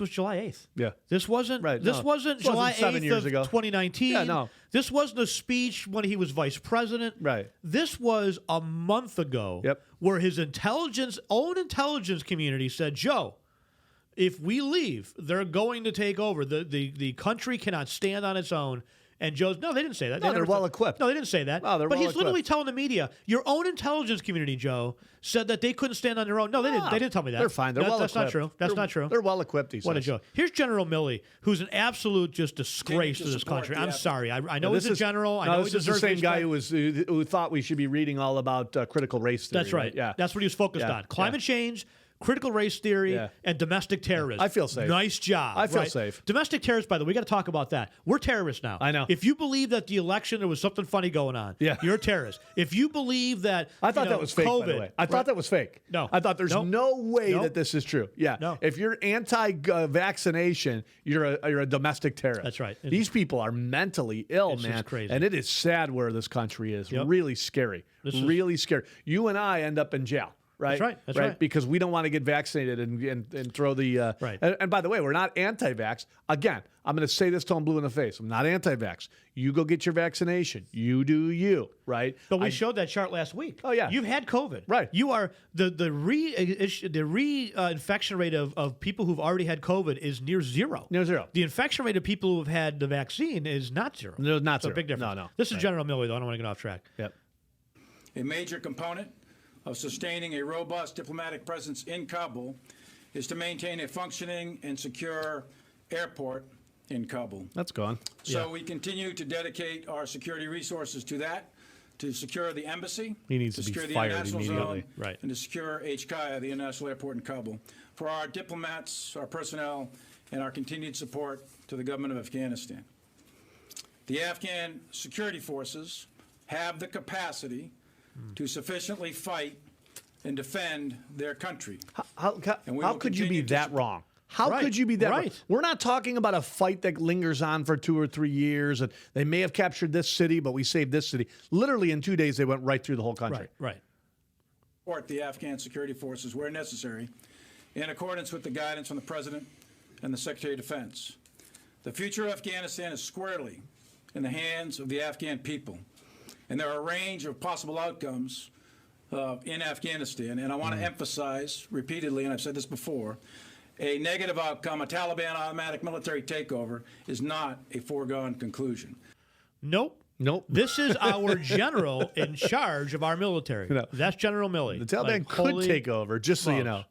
July 8th. Yeah. This wasn't Right, This no. wasn't This wasn't July 7 8th years of ago. 2019. Yeah, no. This wasn't a speech when he was vice president. Right. This was a month ago. Yep. Where his own intelligence community said, Joe, if we leave, they're going to take over. The country cannot stand on its own. And Joe's, no, they didn't say that. No, They they're never well equipped. No, they didn't say that. No, they're but well he's literally equipped. telling the media, your own intelligence community, Joe, said that they couldn't stand on their own. No, they didn't. They didn't tell me that. They're fine. They're well That's not equipped. true. That's not true. They're well equipped. He What a says. joke. Here's General Milley, who's an absolute just disgrace to this country. I'm sorry. I know he's a general. I know he this is the deserves same guy respect. who thought we should be reading all about critical race theory. That's right. Yeah. That's what he was focused Yeah. on. Climate Yeah. change, critical race theory, Yeah. and domestic terrorism. I feel safe. Nice job. I feel right? safe. Domestic terrorists, by the way, we got to talk about that. We're terrorists now. I know. If you believe that the election there was something funny going on, Yeah. you're a terrorist. If you believe that I thought that was fake, COVID, by the way. I thought right? that was fake. No. I thought there's Nope. no way Nope. that this is true. Yeah. No. If you're anti-vaccination, you're a domestic terrorist. That's right. These people are mentally ill, It's man. just crazy. And it is sad where this country is. Yep. Really scary. Really scary. You and I end up in jail. Right? That's right. That's right. Because we don't want to get vaccinated and throw the... Right. And by the way, we're not anti-vax. Again, I'm going to say this till I'm blue in the face. I'm not anti-vax. You go get your vaccination. You do you, right? But we showed that chart last week. Oh, yeah. You've had COVID. Right. You are the reinfection rate of people who've already had COVID is near zero. Near zero. The infection rate of people who've had the vaccine is not zero. No, not so zero. big difference. No. This is General Milley, though. I don't want to get off track. Yep. A major component of sustaining a robust diplomatic presence in Kabul is to maintain a functioning and secure airport in Kabul. That's gone. So we continue to dedicate our security resources to that, to secure the embassy, He needs to be secure the fired international immediately. zone, and to secure HKIA, the international airport in Kabul. For our diplomats, our personnel, and our continued support to the government of Afghanistan. The Afghan security forces have the capacity to sufficiently fight and defend their country. How could you be that wrong? How could you be that wrong? We're not talking about a fight that lingers on for 2 or 3 years, and they may have captured this city, but we saved this city. Literally in 2 days, they went right through the whole country. Right. Support the Afghan security forces where necessary, in accordance with the guidance from the President and the Secretary of Defense. The future of Afghanistan is squarely in the hands of the Afghan people, and there are a range of possible outcomes in Afghanistan, and I want to emphasize repeatedly, and I've said this before, a negative outcome, a Taliban automatic military takeover, is not a foregone conclusion. Nope. This is our general in charge of our military. That's General Milley. The Taliban could take over, just so you know.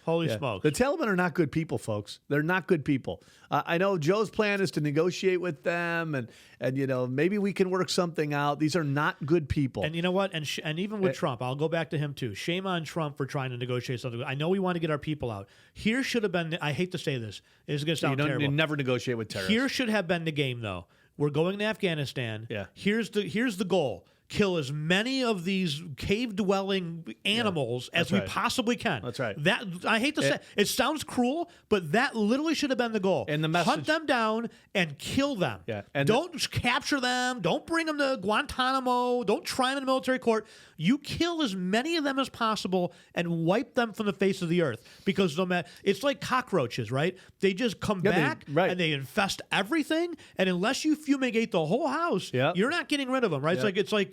Holy smokes. The Taliban are not good people, folks. They're not good people. I know Joe's plan is to negotiate with them, and you know, maybe we can work something out. These are not good people. And you know what? And even with Trump, I'll go back to him too. Shame on Trump for trying to negotiate something. I know we want to get our people out. Here should have been, I hate to say this, it's going to sound terrible. You never negotiate with terrorists. Here should have been the game, though. We're going to Afghanistan. Yeah. Here's the goal. Kill as many of these cave-dwelling animals as we possibly can. That's right. That I hate to say it sounds cruel, but that literally should have been the goal. And the message, hunt them down and kill them. Yeah. And don't capture them. Don't bring them to Guantanamo. Don't try them in a military court. You kill as many of them as possible and wipe them from the face of the earth. Because no matter, it's like cockroaches, right? They just come back and they infest everything. And unless you fumigate the whole house, you're not getting rid of them, right? It's like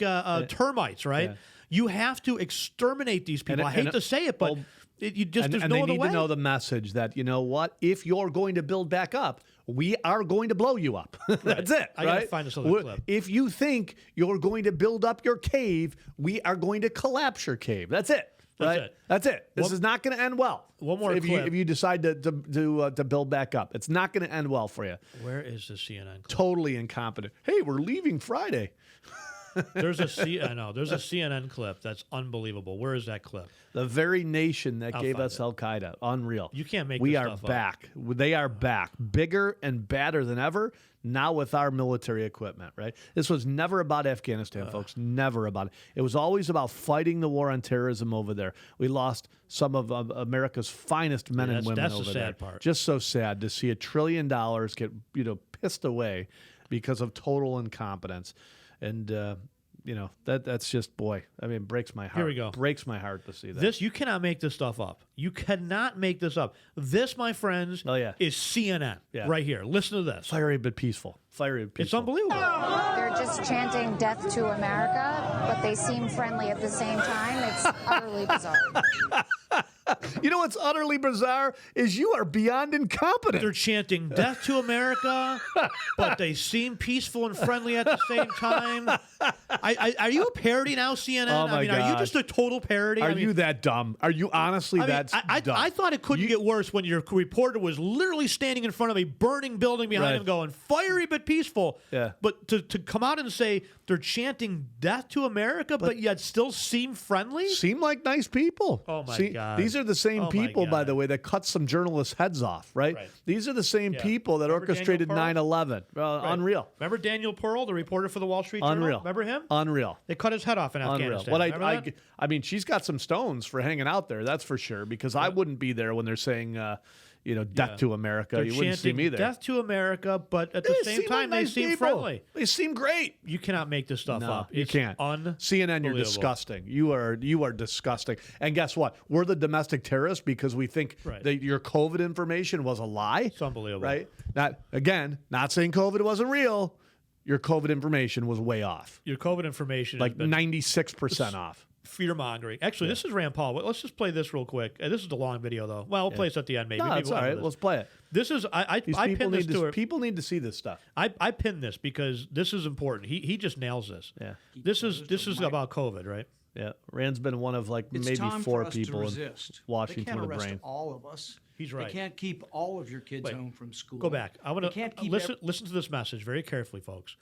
termites, right? You have to exterminate these people. I hate to say it, but there's no other way. And they need to know the message that, you know what? If you're going to build back up, we are going to blow you up. That's it. I got to find this other clip. If you think you're going to build up your cave, we are going to collapse your cave. That's it. That's it. This is not going to end well. One more clip. If you decide to build back up, it's not going to end well for you. Where is the CNN clip? Totally incompetent. Hey, we're leaving Friday. There's a CNN clip that's unbelievable. Where is that clip? The very nation that gave us Al Qaeda. Unreal. You can't make. We this are stuff back. They are back, bigger and badder than ever. Now with our military equipment, right? This was never about Afghanistan, folks. Never about it. It was always about fighting the war on terrorism over there. We lost some of America's finest men and women over there. That's the sad part. Just so sad to see $1 trillion get pissed away because of total incompetence. And, that's just, boy, I mean, breaks my heart. Here we go. Breaks my heart to see that. You cannot make this stuff up. You cannot make this up. This, my friends, is CNN right here. Listen to this. Fiery but peaceful. Fiery but peaceful. It's unbelievable. They're just chanting death to America, but they seem friendly at the same time. It's utterly bizarre. You know what's utterly bizarre is you are beyond incompetent. They're chanting death to America, but they seem peaceful and friendly at the same time. Are you a parody now, CNN? Oh my are you just a total parody? Are you that dumb? Are you honestly that dumb? I thought it couldn't get worse when your reporter was literally standing in front of a burning building behind him going, fiery but peaceful. Yeah. But to come out and say they're chanting death to America, but yet still seem friendly? Seem like nice people. Oh, my God. These are the same people, by the way, that cut some journalists' heads off, right? These are the same people that orchestrated 9/11. Unreal. Remember Daniel Pearl, the reporter for the Wall Street Journal? Unreal. Remember him? Unreal. They cut his head off in Afghanistan. I mean, she's got some stones for hanging out there, that's for sure, because I wouldn't be there when they're saying, death to America. You wouldn't see me there. Death to America, but at the same time, they seem friendly. They seem great. You cannot make this stuff up. You can't. CNN, you're disgusting. You are disgusting. And guess what? We're the domestic terrorists because we think that your COVID information was a lie. It's unbelievable. Right? Not saying COVID wasn't real. Your COVID information was way off. Your COVID information like 96% off. Fear-mongering. Actually, this is Rand Paul. Let's just play this real quick. This is the long video, though. Well, we'll play this at the end, maybe. No, that's all right. Let's play it. This is I pinned this to her. People need to see this stuff. I pinned this because this is important. He just nails this. Yeah. This is about COVID, right? Yeah, Rand's been one of like It's maybe time 4 for us people to in resist. Washington They can't with a arrest brain. all of us. He's right. They can't keep all of your kids Wait, home from school. Go back. I want They can't to keep listen to this message very carefully, folks.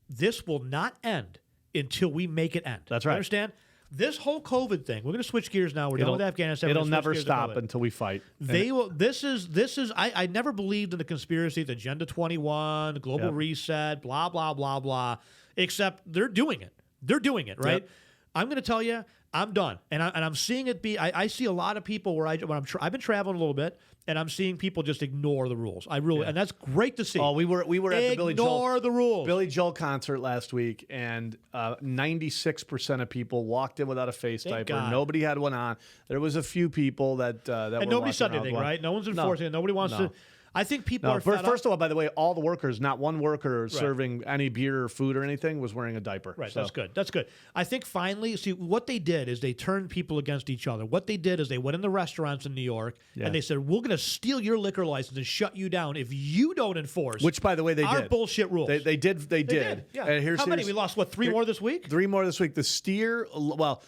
This will not end until we make it end. That's right. Understand? This whole COVID thing. We're going to switch gears now. We're done with Afghanistan. It'll We're gonna never switch gears to stop COVID. until we fight. They will. This is. I never believed in the conspiracy, the Agenda 21, global Yep. reset, blah blah blah blah. Except they're doing it. They're doing it, right? Yep. I'm going to tell you, I'm done, and I'm seeing it be. I see a lot of people where I've been traveling a little bit, and I'm seeing people just ignore the rules. And that's great to see. Oh, we were at the Billy Joel the rules. Billy Joel concert last week, and 96% of people walked in without a face Thank diaper. God. Nobody had one on. There was a few people that And were nobody walking said around with anything, one. right? No one's enforcing it. Nobody wants to. I think people are fed First up. of all, by the way, all the workers, not one worker serving any beer or food or anything, was wearing a diaper. Right, So- that's good. That's good. I think finally, see, what they did is they turned people against each other. What they did is they went in the restaurants in New York and they said, we're going to steal your liquor license and shut you down if you don't enforce Which, by the way, they our did. bullshit rules. They did. Yeah. And How many? We lost, what, 3 more this week? 3 more this week. The steer, well...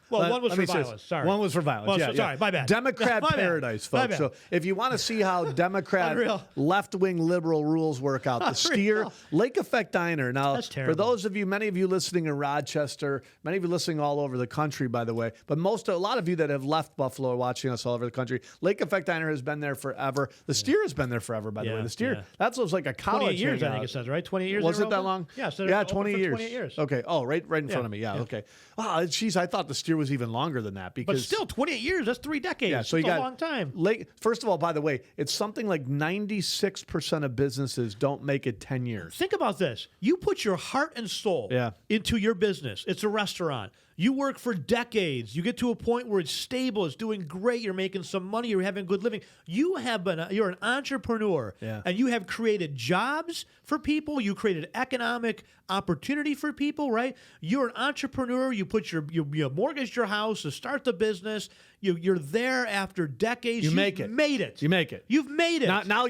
Well, one was let for me say this. violence. Sorry. One was for violence. Well, yeah, so- sorry, yeah. my bad. Democrat My bad. paradise, My folks. bad. So if you want to see how Democrat Unreal. left-wing liberal rules work out, the steer, Unreal. Lake Effect Diner. Now, That's for terrible. those of you, many of you listening in Rochester, many of you listening all over the country, by the way, but a lot of you that have left Buffalo are watching us all over the country. Lake Effect Diner has been there forever. The steer has been there forever, by the way. The steer, that was like a college 28 years, I hangout. think it says, right? 28 years. Was they it were that open? long? Yeah, so yeah, they're open 20 for years. 28 years. Okay. Oh, right in front of me. Yeah. Yeah. Okay. Wow, geez, I thought the steer was even longer than that because. But still, 28 years, that's 3 decades. Yeah, so you That's got a long time. First of all, by the way, it's something like 96% of businesses don't make it 10 years. Think about this. You put your heart and soul into your business. It's a restaurant. You work for decades. You get to a point where it's stable, it's doing great, you're making some money, you're having a good living. You're an entrepreneur, and you have created jobs for people. You created economic opportunity for people, right? You're an entrepreneur. You put you mortgaged your house to start the business. You're there after decades. You make it. Made it. You make it. You've made it. Now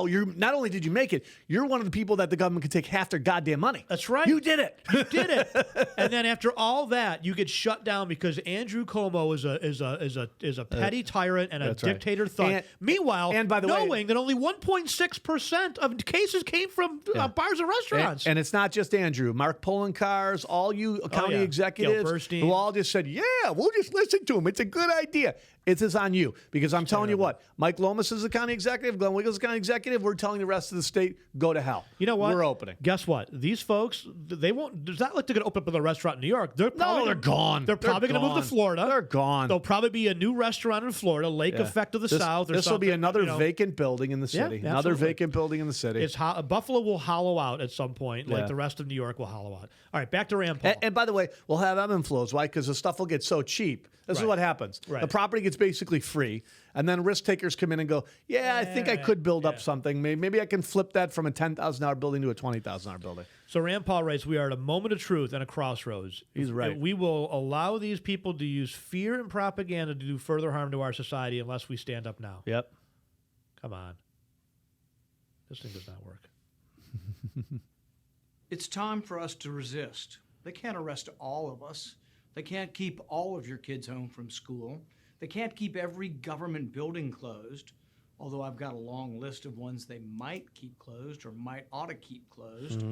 you're not only did you make it, you're one of the people that the government can take half their goddamn money. That's right. You did it. You did it. And then after all that, you get shut down because Andrew Cuomo is a petty tyrant and a That's right. dictator thug. Meanwhile, and by the way, knowing that only 1.6% of cases came from bars and restaurants. And it's not just Andrew. Mark Poloncarz, all you county executives who all just said, yeah, we'll just listen to him. It's a good idea. It is on you because I'm telling you what, Mike Lomas is a county executive, Glenn Wiggles is a county executive. We're telling the rest of the state, go to hell. You know what? We're opening. Guess what? These folks, they won't. There's not like they're going to open up another restaurant in New York. They're gone. They're probably going to move to Florida. They're gone. There'll probably be a new restaurant in Florida, Lake Effect of the South. This will be another vacant building in the Yeah, city. Another absolutely. vacant building in the city. Buffalo will hollow out at some point, like the rest of New York will hollow out. All right, back to Rand Paul. And by the way, we'll have ebb and flows. Why? Because the stuff will get so cheap. This is what happens. Right. The property gets basically free, and then risk takers come in and go, I think I could build up something. Maybe I can flip that from a $10,000 building to a $20,000 building. So Rand Paul writes, we are at a moment of truth and a crossroads. He's right. We will allow these people to use fear and propaganda to do further harm to our society unless we stand up now. Yep. Come on. This thing does not work. It's time for us to resist. They can't arrest all of us. They can't keep all of your kids home from school. They can't keep every government building closed, although I've got a long list of ones they might keep closed or might ought to keep closed.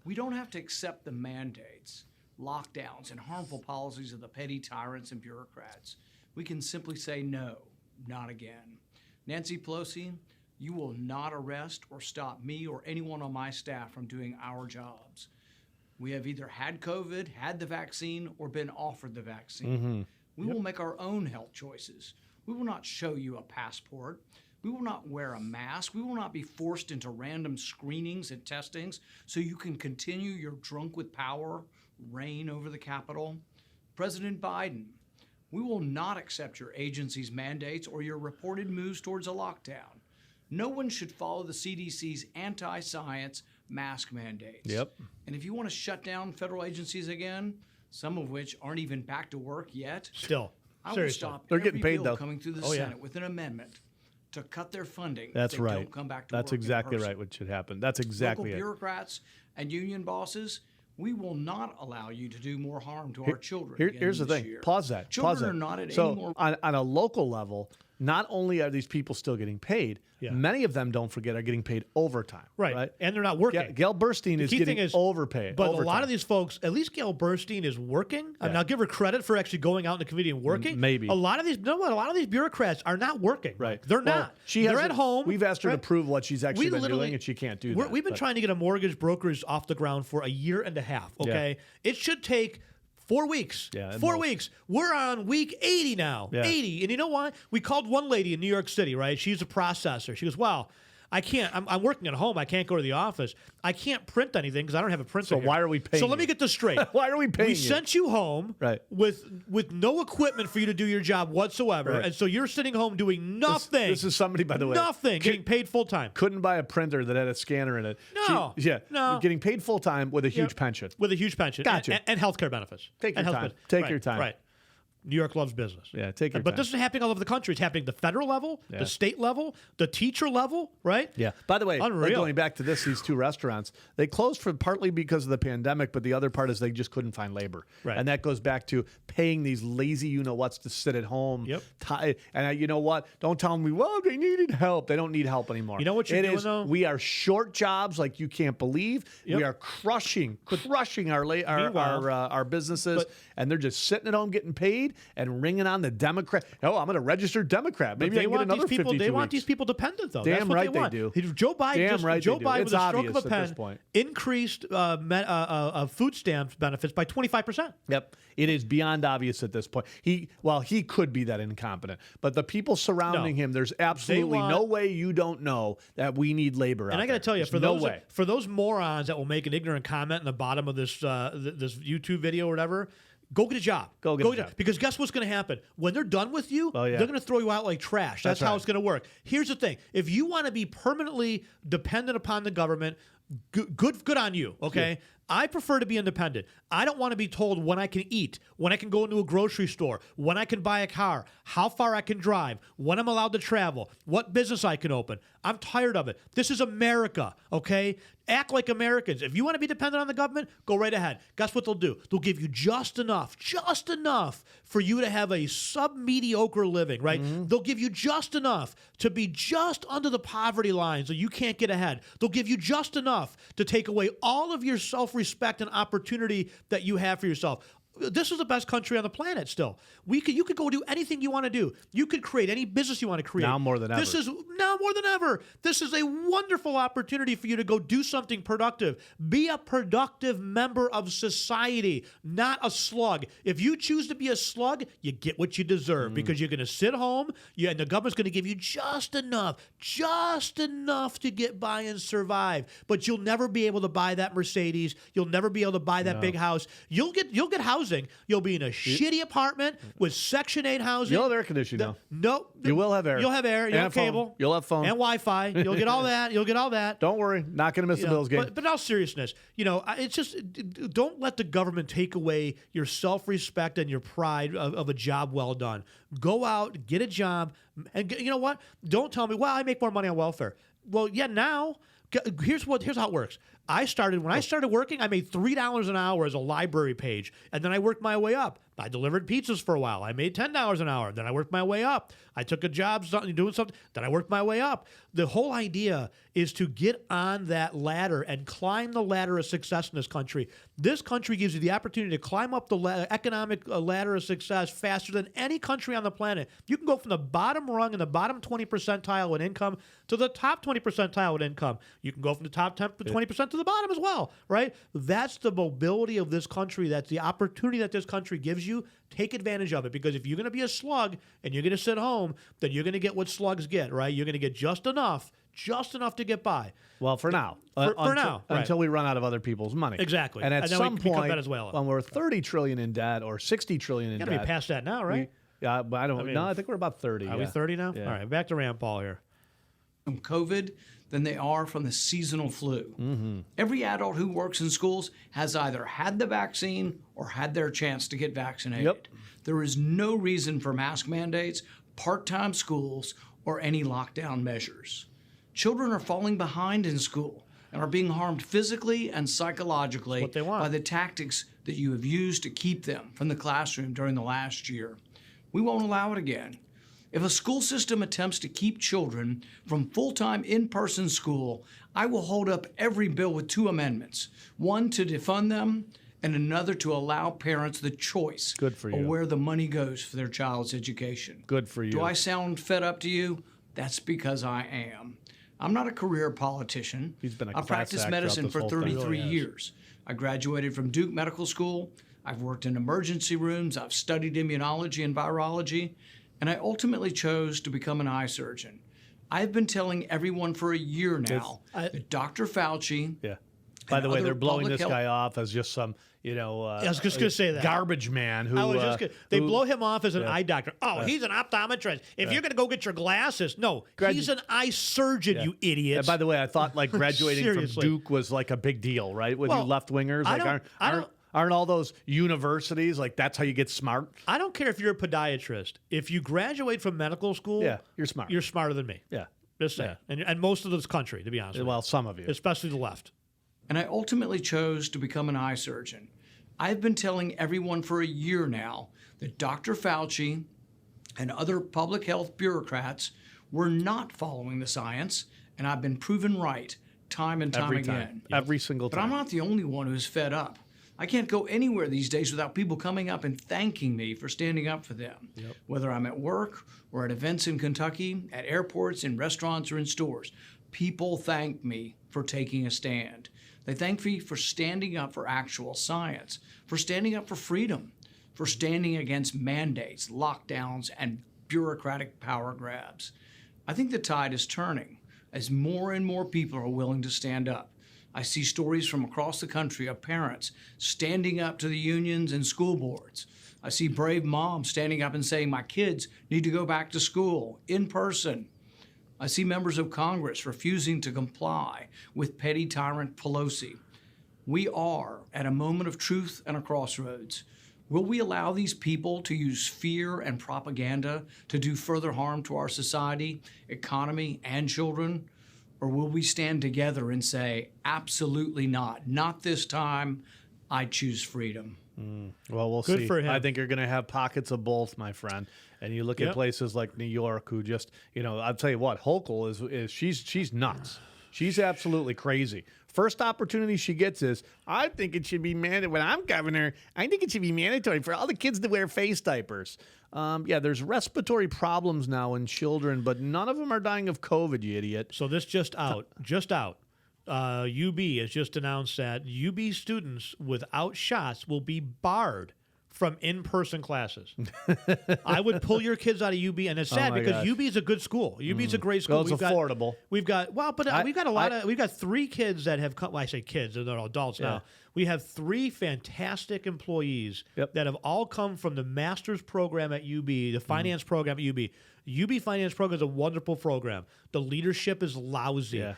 We don't have to accept the mandates, lockdowns, and harmful policies of the petty tyrants and bureaucrats. We can simply say no, not again. Nancy Pelosi, you will not arrest or stop me or anyone on my staff from doing our jobs. We have either had COVID, had the vaccine, or been offered the vaccine. We will make our own health choices. We will not show you a passport. We will not wear a mask. We will not be forced into random screenings and testings so you can continue your drunk with power reign over the Capitol. President Biden, we will not accept your agency's mandates or your reported moves towards a lockdown. No one should follow the CDC's anti-science mask mandates. Yep. And if you want to shut down federal agencies again, some of which aren't even back to work yet, Still. I will Seriously. stop They're every getting paid, bill though. coming through the Oh, yeah. Senate with an amendment to cut their funding. That's if they right. Don't come back to That's work in exactly person. right what should happen. That's exactly Local it. bureaucrats and union bosses, we will not allow you to do more harm to our children. Here's the thing. Year. Pause that. Children Pause that. are not at so any more. On a local level, not only are these people still getting paid, many of them, don't forget, are getting paid overtime. Right. And they're not working. Gail Burstein is getting overpaid. But a lot of these folks, at least Gail Burstein is working. I mean, I'll give her credit for actually going out in the community and working. Maybe. A lot of these bureaucrats are not working. Right. They're not. They're at home. We've asked her to prove what she's actually been doing, and she can't do that. We've been trying to get a mortgage brokerage off the ground for a year and a half, okay? It should take 4 weeks. 4 weeks. We're on week 80 now. 80. And you know why? We called one lady in New York City, right? She's a processor. She goes, wow, I can't. I'm working at home. I can't go to the office. I can't print anything because I don't have a printer. So why are we paying So let me get this straight. Why are we paying We sent you home with no equipment for you to do your job whatsoever. And so you're sitting home doing nothing. This is somebody, by the way. Nothing. Getting paid full time. Couldn't buy a printer that had a scanner in it. No. No. Getting paid full time with a huge pension. With a huge pension. Gotcha. And health care benefits. Take your time. Take your time. Right. New York loves business. Yeah, take your time. But this is happening all over the country. It's happening at the federal level, the state level, the teacher level, right? Yeah. By the way, Unreal. going back to these two restaurants, they closed for partly because of the pandemic, but the other part is they just couldn't find labor. Right. And that goes back to paying these lazy you-know-whats to sit at home. Yep. And you know what? Don't tell me, well, they needed help. They don't need help anymore. You know what you're doing, though? We are short jobs like you can't believe. Yep. We are crushing our businesses, and they're just sitting at home getting paid and ringing on the Democrat. Oh, I'm going to register Democrat. Maybe I can get another 52 They want weeks. these people dependent, though. Damn That's what right they want. do. Joe Biden, with a stroke of a pen, increased food stamps benefits by 25%. Yep. It is beyond obvious at this point. He could be that incompetent, but the people surrounding him, there's absolutely no way you don't know that we need labor. And I got to tell you, There's for those morons that will make an ignorant comment in the bottom of this this YouTube video or whatever, go get a job. Go get a job. Because guess what's going to happen? When they're done with you, they're going to throw you out like trash. That's how it's going to work. Here's the thing. If you want to be permanently dependent upon the government, good on you, okay? Yeah. I prefer to be independent. I don't want to be told when I can eat, when I can go into a grocery store, when I can buy a car, how far I can drive, when I'm allowed to travel, what business I can open. I'm tired of it. This is America, okay? Act like Americans. If you want to be dependent on the government, go right ahead. Guess what they'll do? They'll give you just enough for you to have a sub-mediocre living, right? Mm-hmm. They'll give you just enough to be just under the poverty line so you can't get ahead. They'll give you just enough to take away all of your self-respect and opportunity that you have for yourself. This is the best country on the planet still. You could go do anything you want to do. You could create any business you want to create. Now more than ever. This is now more than ever. This is a wonderful opportunity for you to go do something productive. Be a productive member of society, not a slug. If you choose to be a slug, you get what you deserve because you're going to sit home and the government's going to give you just enough to get by and survive. But you'll never be able to buy that Mercedes. You'll never be able to buy that big house. You'll get housing. You'll be in a shitty apartment with Section 8 housing. You'll have air conditioning, though. No. You will have air. You'll have air. You'll have cable. You'll have phone. And Wi-Fi. You'll get all that. Don't worry. Not going to miss the Bills game. But in all seriousness, it's just don't let the government take away your self-respect and your pride of a job well done. Go out, get a job, and you know what? Don't tell me, well, I make more money on welfare. Well, yeah, now. Here's how it works. When I started working, I made $3 an hour as a library page, and then I worked my way up. I delivered pizzas for a while. I made $10 an hour. Then I worked my way up. I took a job doing something. Then I worked my way up. The whole idea is to get on that ladder and climb the ladder of success in this country. This country gives you the opportunity to climb up the economic ladder of success faster than any country on the planet. You can go from the bottom rung in the bottom 20 percentile with income to the top 20 percentile with income. You can go from the top 10 to 20% to the bottom as well, right? That's the mobility of this country. That's the opportunity that this country gives you. Take advantage of it, because if you're going to be a slug and you're going to sit home, then you're going to get what slugs get, right? You're going to get just enough to get by. Well, for now. Until we run out of other people's money. Exactly. And at some point, Venezuela. when we're $30 trillion in debt or $60 trillion in debt. Got to be past that now, right? But I think we're about 30. Are we 30 now? Yeah. All right, back to Rand Paul here. From COVID than they are from the seasonal flu. Mm-hmm. Every adult who works in schools has either had the vaccine or had their chance to get vaccinated. Yep. There is no reason for mask mandates, part-time schools, or any lockdown measures. Children are falling behind in school. and are being harmed physically and psychologically by the tactics that you have used to keep them from the classroom during the last year. We won't allow it again. If a school system attempts to keep children from full-time in-person school, I will hold up every bill with 2 amendments, one to defund them and another to allow parents the choice of where the money goes for their child's education. Good for you. Do I sound fed up to you? That's because I am. I'm not a career politician. He's been a I've practiced medicine for 33 years. I graduated from Duke Medical School. I've worked in emergency rooms. I've studied immunology and virology. And I ultimately chose to become an eye surgeon. I've been telling everyone for a year now that Dr. Fauci. Yeah. By the way, they're blowing this guy off as just some, I was just going to say that. Garbage man who. I was just they blow him off as an eye doctor. Oh, he's an optometrist. If you're going to go get your glasses, no, he's an eye surgeon, you idiots. And by the way, I thought like graduating from Duke was like a big deal, right? With you left wingers, aren't all those universities like that's how you get smart? I don't care if you're a podiatrist. If you graduate from medical school, you're smart. You're smarter than me. Yeah, just saying. And most of this country, to be honest. Well, some of you, especially the left. And I ultimately chose to become an eye surgeon. I've been telling everyone for a year now that Dr. Fauci and other public health bureaucrats were not following the science, and I've been proven right time and time again. Every single time. But I'm not the only one who's fed up. I can't go anywhere these days without people coming up and thanking me for standing up for them, whether I'm at work or at events in Kentucky, at airports, in restaurants, or in stores. People thank me for taking a stand. They thank me for standing up for actual science, for standing up for freedom, for standing against mandates, lockdowns, and bureaucratic power grabs. I think the tide is turning as more and more people are willing to stand up. I see stories from across the country of parents standing up to the unions and school boards. I see brave moms standing up and saying, my kids need to go back to school in person. I see members of Congress refusing to comply with petty tyrant Pelosi. We are at a moment of truth and a crossroads. Will we allow these people to use fear and propaganda to do further harm to our society, economy, and children? Or will we stand together and say, absolutely not. Not this time. I choose freedom. Well, we'll Good see. for him. I think you're going to have pockets of both, my friend. And you look at places like New York, who just, I'll tell you what, Hochul is she's nuts. She's absolutely crazy. First opportunity she gets is, I think it should be mandatory. When I'm governor, I think it should be mandatory for all the kids to wear face diapers. There's respiratory problems now in children, but none of them are dying of COVID, you idiot. So this just out. UB has just announced that UB students without shots will be barred from in-person classes. I would pull your kids out of UB, and it's sad because UB is a good school. UB is a great school. Well, it's affordable. We've got 3 kids that have come. Well, I say kids; they're adults now. We have 3 fantastic employees that have all come from the master's program at UB, the finance program at UB. UB finance program is a wonderful program. The leadership is lousy. Yeah.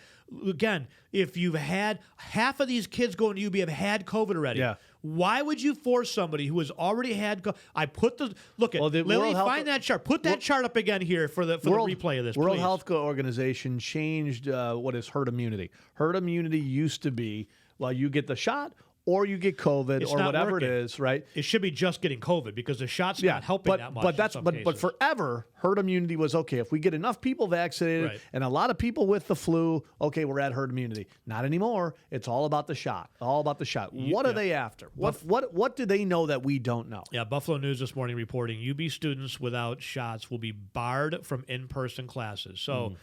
Again, if you've had half of these kids going to UB have had COVID already. Yeah. Why would you force somebody who has already had COVID? I put the Lily, find that chart. Put that chart up again here for the replay of this. World please. Health Organization changed what is herd immunity. Herd immunity used to be, well, you get the shot or you get COVID or whatever working. It is, right? It should be just getting COVID because the shot's not helping that much. But forever, herd immunity was okay. If we get enough people vaccinated and a lot of people with the flu, okay, we're at herd immunity. Not anymore. It's all about the shot. All about the shot. What are they after? What do they know that we don't know? Yeah, Buffalo News this morning reporting UB students without shots will be barred from in-person classes. So.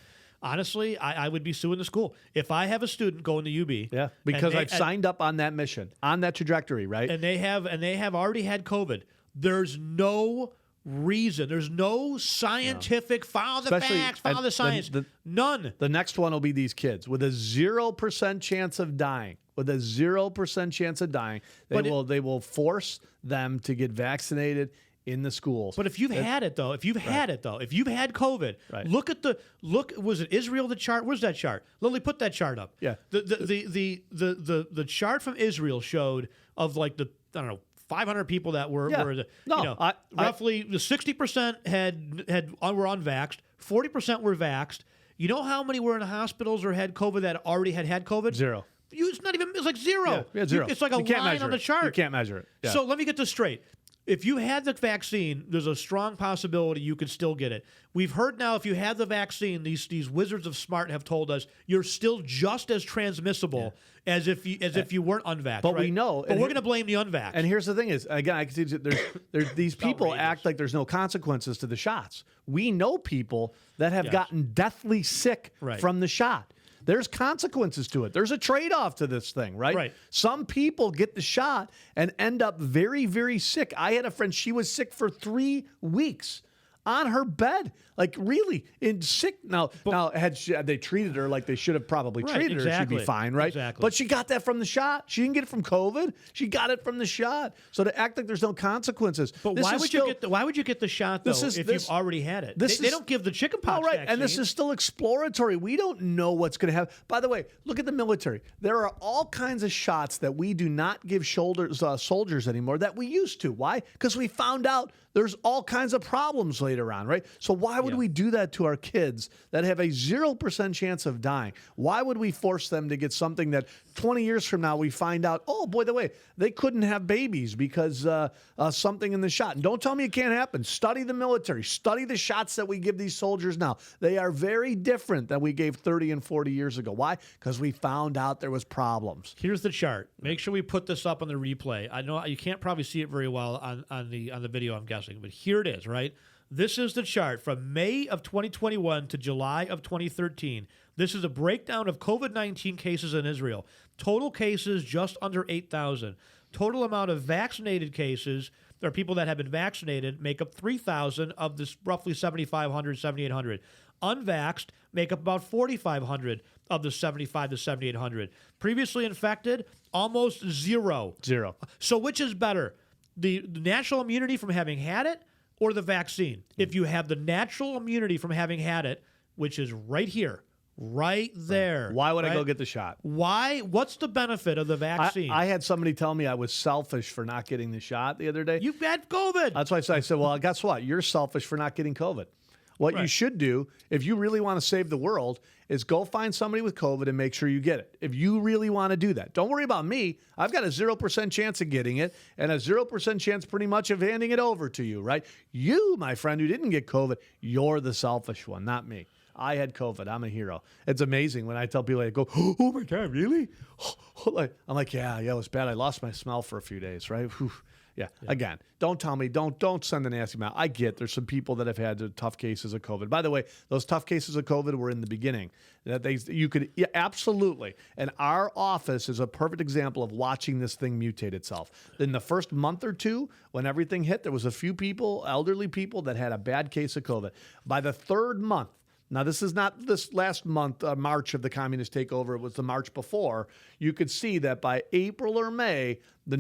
Honestly, I would be suing the school. If I have a student going to UB. Yeah, because I've signed up on that mission, on that trajectory, right? And they have already had COVID. There's no reason. There's no scientific, follow the facts, follow the science. None. The next one will be these kids with a 0% chance of dying. With a 0% chance of dying. They will force them to get vaccinated in the schools. But if you've had it though, if you've had COVID, look. Was it Israel? The chart? Where's that chart? Lily, put that chart up. Yeah. The chart from Israel showed of like 500 people that were roughly the 60% were unvaxxed, 40% were vaxxed. You know how many were in hospitals or had COVID that already had COVID? Zero. It's like zero. Yeah, zero. It's like a line on the chart. You can't measure it. Yeah. So let me get this straight. If you had the vaccine, there's a strong possibility you could still get it. We've heard now if you have the vaccine, these wizards of smart have told us you're still just as transmissible as if you weren't unvaxxed. But right? we know. But we're going to blame the unvaxxed. And here's the thing is, again, I can see there's these people act like there's no consequences to the shots. We know people that have gotten deathly sick from the shot. There's consequences to it. There's a trade-off to this thing, right? Right. Some people get the shot and end up very, very sick. I had a friend, she was sick for 3 weeks on her bed. Like, really, sick. Now, had they treated her like they should have probably treated her, she'd be fine, right? Exactly. But she got that from the shot. She didn't get it from COVID. She got it from the shot. So to act like there's no consequences. But why would you get the shot, though, if you've already had it? They don't give the chickenpox vaccine. And this is still exploratory. We don't know what's going to happen. By the way, look at the military. There are all kinds of shots that we do not give soldiers anymore that we used to. Why? Because we found out there's all kinds of problems later on, right? So why would we do that to our kids that have a 0% chance of dying? Why would we force them to get something that 20 years from now we find out, oh, boy, the way, they couldn't have babies because something in the shot. And don't tell me it can't happen. Study the military. Study the shots that we give these soldiers now. They are very different than we gave 30 and 40 years ago. Why? Because we found out there was problems. Here's the chart. Make sure we put this up on the replay. I know you can't probably see it very well on the video, I'm guessing, but here it is, right? This is the chart from May of 2021 to July of 2013. This is a breakdown of COVID-19 cases in Israel. Total cases just under 8,000. Total amount of vaccinated cases, or people that have been vaccinated, make up 3,000 of this roughly 7,500, 7,800. Unvaxxed make up about 4,500 of the 75 to 7,800. Previously infected, almost zero. Zero. So which is better, the natural immunity from having had it or the vaccine? If you have the natural immunity from having had it, which is right here, right there. Why would I go get the shot? Why? What's the benefit of the vaccine? I had somebody tell me I was selfish for not getting the shot the other day. You've had COVID. That's why I said, well, guess what? You're selfish for not getting COVID. What you should do, if you really want to save the world, is go find somebody with COVID and make sure you get it. If you really want to do that. Don't worry about me. I've got a 0% chance of getting it and a 0% chance pretty much of handing it over to you, right? You, my friend, who didn't get COVID, you're the selfish one, not me. I had COVID. I'm a hero. It's amazing when I tell people, I go, oh my God, really? I'm like, yeah, it was bad. I lost my smell for a few days, right? Whew. Yeah. Again, don't tell me, don't send a nasty mail. I get there's some people that have had tough cases of COVID. By the way, those tough cases of COVID were in the beginning. Absolutely. And our office is a perfect example of watching this thing mutate itself. In the first month or two, when everything hit, there was a few people, elderly people, that had a bad case of COVID. By the third month, now, this is not this last month, March of the communist takeover. It was the March before. You could see that by April or May, the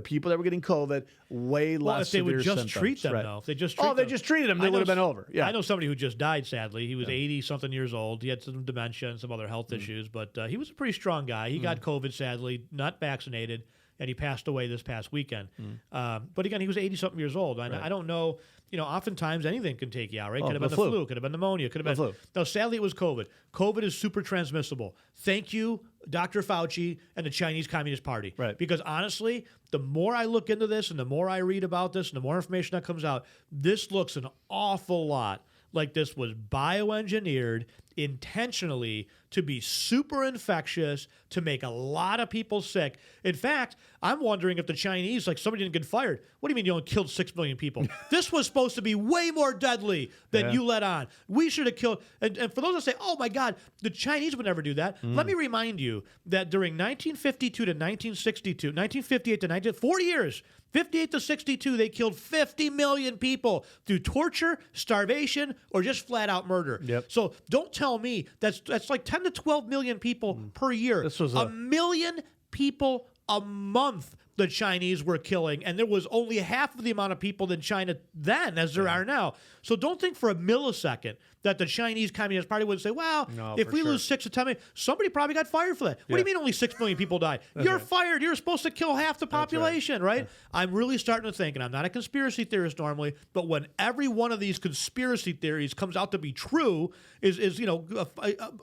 people that were getting COVID, way less severe symptoms. If they would just treat them, though. If they just treat them. They just treated them, they would have been over. Yeah. I know somebody who just died, sadly. He was 80-something years old. He had some dementia and some other health issues, but he was a pretty strong guy. He got COVID, sadly, not vaccinated, and he passed away this past weekend. But again, he was 80-something years old. I don't know. Oftentimes anything can take you out, right? Could have been the flu, could have been pneumonia, could have been. No, sadly, it was COVID. COVID is super transmissible. Thank you, Dr. Fauci and the Chinese Communist Party. Right. Because honestly, the more I look into this and the more I read about this and the more information that comes out, this looks an awful lot like this was bioengineered intentionally to be super infectious, to make a lot of people sick. In fact, I'm wondering if the Chinese, somebody didn't get fired. What do you mean you only killed 6 million people? This was supposed to be way more deadly than you let on. We should have killed. And for those that say, oh my God, the Chinese would never do that. Let me remind you that during 1952 to 1962, 1958 to 40 years, 58 to 62, they killed 50 million people through torture, starvation, or just flat out murder. Yep. So don't tell me that's like 10 to 12 million people per year. This was a million people a month the Chinese were killing, and there was only half of the amount of people in China then as there are now. So don't think for a millisecond that the Chinese Communist Party would say, well, if we lose 6 to 10 million, somebody probably got fired for that. What do you mean only 6 million people died? You're fired. You're supposed to kill half the population, right? I'm really starting to think, and I'm not a conspiracy theorist normally, but when every one of these conspiracy theories comes out to be true,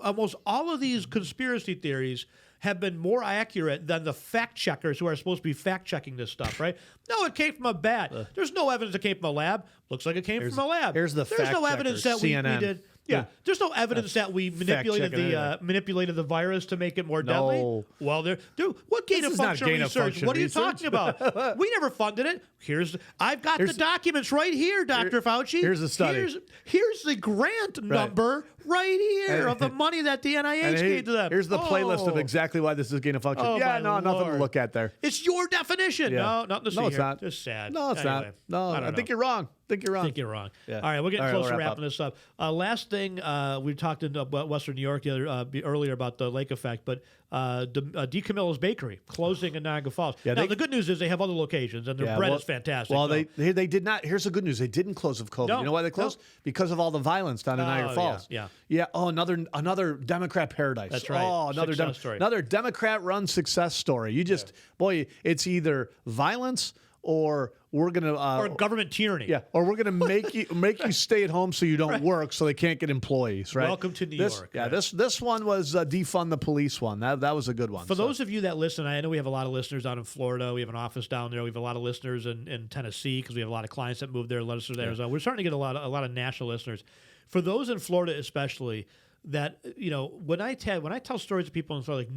almost all of these conspiracy theories have been more accurate than the fact checkers who are supposed to be fact checking this stuff, right? No, it came from a bat. There's no evidence it came from a lab. Looks like it came from a lab. There's no evidence that we did. Yeah, there's no evidence that we manipulated the virus to make it more deadly. Well, what gain of function research? What are you talking about? We never funded it. I've got the documents right here, Dr. Fauci. Here's the study. Here's the grant number right here of the money that the NIH gave to them. Here's the playlist of exactly why this is gain of function. Nothing to look at there. It's your definition. No, nothing to see here. It's not. Just sad. No, it's not. No, I think you're wrong. I think you're wrong. Yeah. All right, we're getting close to wrapping this up. Last thing, we talked about Western New York earlier about the lake effect, but DeCamillo's Bakery closing in Niagara Falls. Yeah, now, the good news is they have other locations, and their bread is fantastic. Well, they did not. Here's the good news. They didn't close of COVID. You know why they closed? Because of all the violence down in Niagara Falls. Yeah. Oh, another Democrat paradise. That's right. Oh, another Democrat-run success story. You just, boy, it's either violence or we're gonna or government tyranny. Yeah, or we're gonna make you stay at home so you don't work, so they can't get employees. Right. Welcome to New York. Yeah, this one was defund the police one. That was a good one. For those of you that listen, I know we have a lot of listeners down in Florida. We have an office down there. We have a lot of listeners in Tennessee because we have a lot of clients that move there. Listeners there. So we're starting to get a lot of national listeners. For those in Florida, especially. That when I tell stories to people and they're like,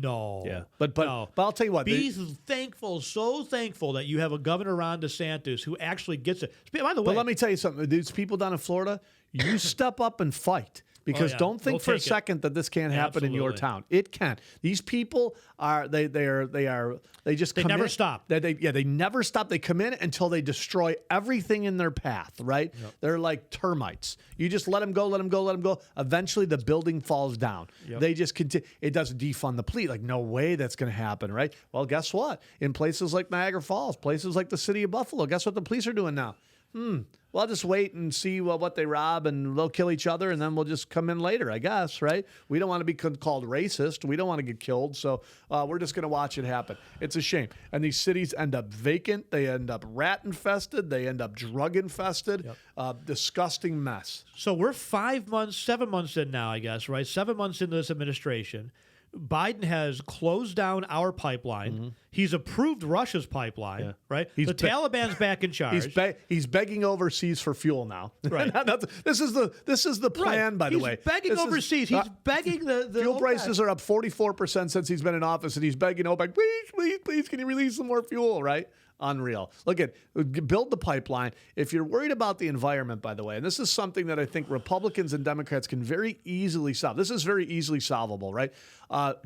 but I'll tell you what, be thankful, so thankful that you have a Governor Ron DeSantis who actually gets it. By the way, but let me tell you something, these people down in Florida, you step up and fight. Because don't think for a second that this can't happen in your town. It can. These people they never stop. They never stop. They come in until they destroy everything in their path, right? Yep. They're like termites. You just let them go. Eventually the building falls down. Yep. They just continue. It doesn't defund the police. Like, no way that's going to happen, right? Well, guess what? In places like Niagara Falls, places like the city of Buffalo, guess what the police are doing now? Well, I'll just wait and see what they rob, and they'll kill each other, and then we'll just come in later, I guess, right? We don't want to be called racist. We don't want to get killed, so we're just going to watch it happen. It's a shame. And these cities end up vacant. They end up rat-infested. They end up drug-infested. Yep. Disgusting mess. So we're 7 months in now, I guess, right? 7 months into this administration. Biden has closed down our pipeline. Mm-hmm. He's approved Russia's pipeline, right? The Taliban's back in charge. He's begging overseas for fuel now. Right. This is the plan, by the way. He's begging overseas. He's begging the fuel OPEC. prices are up 44% since he's been in office, and he's begging OPEC, please, can you release some more fuel, right? Unreal. Look build the pipeline. If you're worried about the environment, by the way, and this is something that I think Republicans and Democrats can very easily solve. This is very easily solvable, right?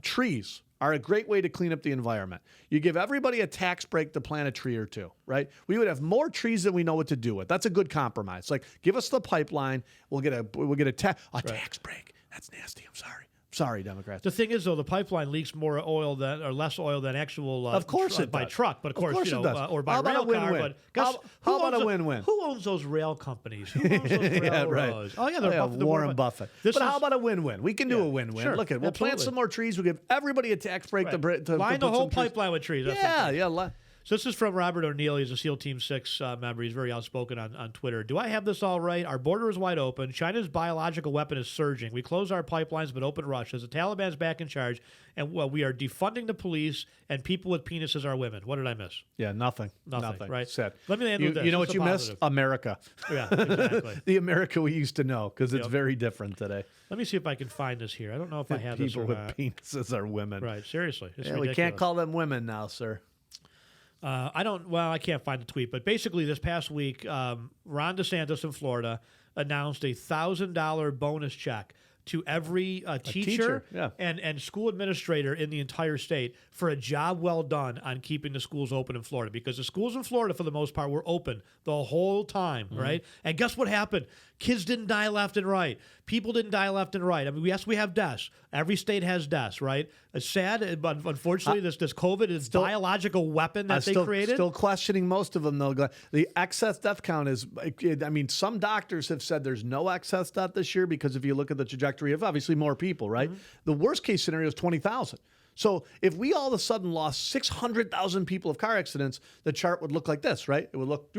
Trees are a great way to clean up the environment. You give everybody a tax break to plant a tree or two, right? We would have more trees than we know what to do with. That's a good compromise. Like, give us the pipeline. We'll get a tax break. That's nasty. I'm sorry. Sorry, Democrats. The thing is, though, the pipeline leaks more oil less oil than actual. Of course it by does. truck, but of course it does. Or by how about rail a win-win? car. How about a win-win? Who owns those rail companies? Who owns those railroads? Oh yeah, Warren Buffett. But how about a win-win? We can do a win-win. Sure, Look, we'll plant some more trees. We'll give everybody a tax break to line the whole pipeline with trees. Yeah. So this is from Robert O'Neill. He's a SEAL Team 6 member. He's very outspoken on Twitter. Do I have this all right? Our border is wide open. China's biological weapon is surging. We close our pipelines but open Russia's. The Taliban's back in charge. And we are defunding the police, and people with penises are women. What did I miss? Yeah, nothing. Right? Said. Let me end with this. You know what you missed? America. Yeah, exactly. The America we used to know, because it's very different today. Let me see if I can find this here. I don't know if I have this or not. People with penises are women. Right, seriously. We can't call them women now, sir. I can't find the tweet, but basically this past week, Ron DeSantis in Florida announced a $1,000 bonus check to every teacher and school administrator in the entire state for a job well done on keeping the schools open in Florida, because the schools in Florida, for the most part, were open the whole time, right? And guess what happened? Kids didn't die left and right. People didn't die left and right. I mean, yes, we have deaths. Every state has deaths, right? It's sad, but unfortunately, this COVID is still, biological weapon that they created. Still questioning most of them, though. The excess death count is, I mean, some doctors have said there's no excess death this year because if you look at the trajectory of obviously more people, right? The worst case scenario is 20,000. So if we all of a sudden lost 600,000 people of car accidents, the chart would look like this, right? It would look...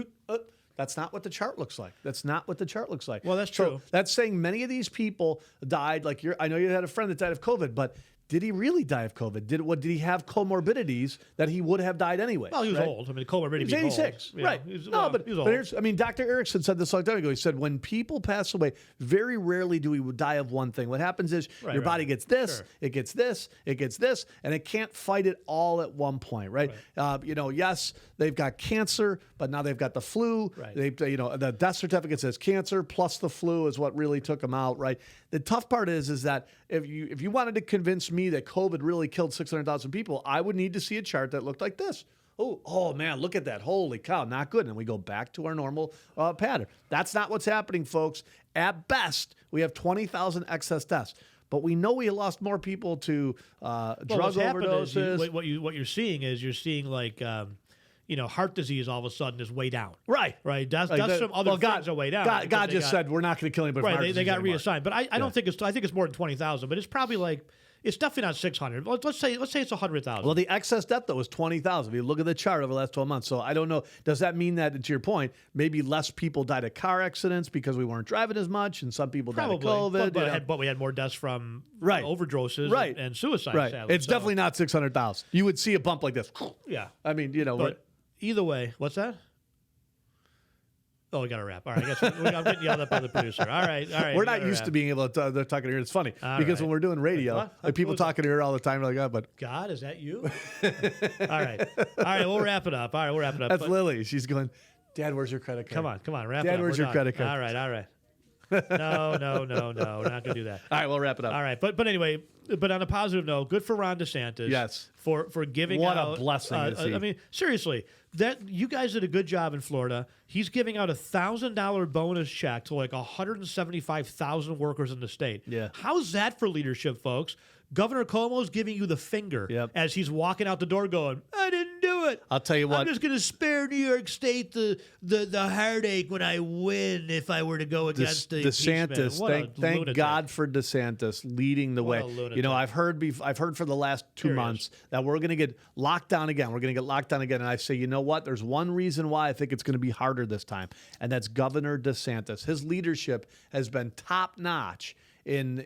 That's not what the chart looks like. That's not what the chart looks like. Well, that's true. So that's saying many of these people died. Like I know you had a friend that died of COVID, but did he really die of COVID? Did he have comorbidities that he would have died anyway? Well, he was old. I mean, comorbidity. He was 86, right? He was but old. here's, I mean, Dr. Erickson said this a long time ago. He said when people pass away, very rarely do we die of one thing. What happens is your body gets this, it gets this, it gets this, and it can't fight it all at one point, right? Yes, they've got cancer, but now they've got the flu. Right. The death certificate says cancer plus the flu is what really took them out, right? The tough part is that if you wanted to convince me that COVID really killed 600,000 people, I would need to see a chart that looked like this. Oh man, look at that. Holy cow, not good. And we go back to our normal pattern. That's not what's happening, folks. At best, we have 20,000 excess deaths. But we know we lost more people to drug overdoses. What you're seeing is like heart disease all of a sudden is way down. Right. That's some other things are way down. God just said we're not going to kill anybody. Right. They got reassigned, but I don't think it's. I think it's more than 20,000. But it's probably like. It's definitely not 600. Let's say it's 100,000. Well, the excess death, though, is 20,000. If you look at the chart over the last 12 months. So I don't know. Does that mean that, to your point, maybe less people died of car accidents because we weren't driving as much and some people died of COVID? But we had more deaths from overdoses and suicides. Right. Sadly. It's definitely not 600,000. You would see a bump like this. Yeah. I mean, But either way, what's that? Oh, we got to wrap. All right, I guess I'm getting yelled at by the producer. All right. We're not used to being able to they're talking to her. It's funny because when we're doing radio, people talking to her all the time. Like, but God, is that you? All right, we'll wrap it up. That's Lily. She's going, Dad, where's your credit card? Come on, wrap it Dad, up. where's your credit card? All right. No, we're not gonna do that. All right, we'll wrap it up. All right, but anyway, but on a positive note, good for Ron DeSantis. Yes, for giving what out a blessing. I mean, seriously, that you guys did a good job in Florida. He's giving out $1,000 bonus check to like 175,000 workers in the state. Yeah, how's that for leadership, folks? Governor Cuomo's giving you the finger as he's walking out the door going, I didn't do it. I'll tell you what. I'm just going to spare New York State the heartache when I win if I were to go against the DeSantis. Thank God for DeSantis leading the way. I've heard for the last 2 months that we're going to get locked down again. And I say, you know what? There's one reason why I think it's going to be harder this time, and that's Governor DeSantis. His leadership has been top notch in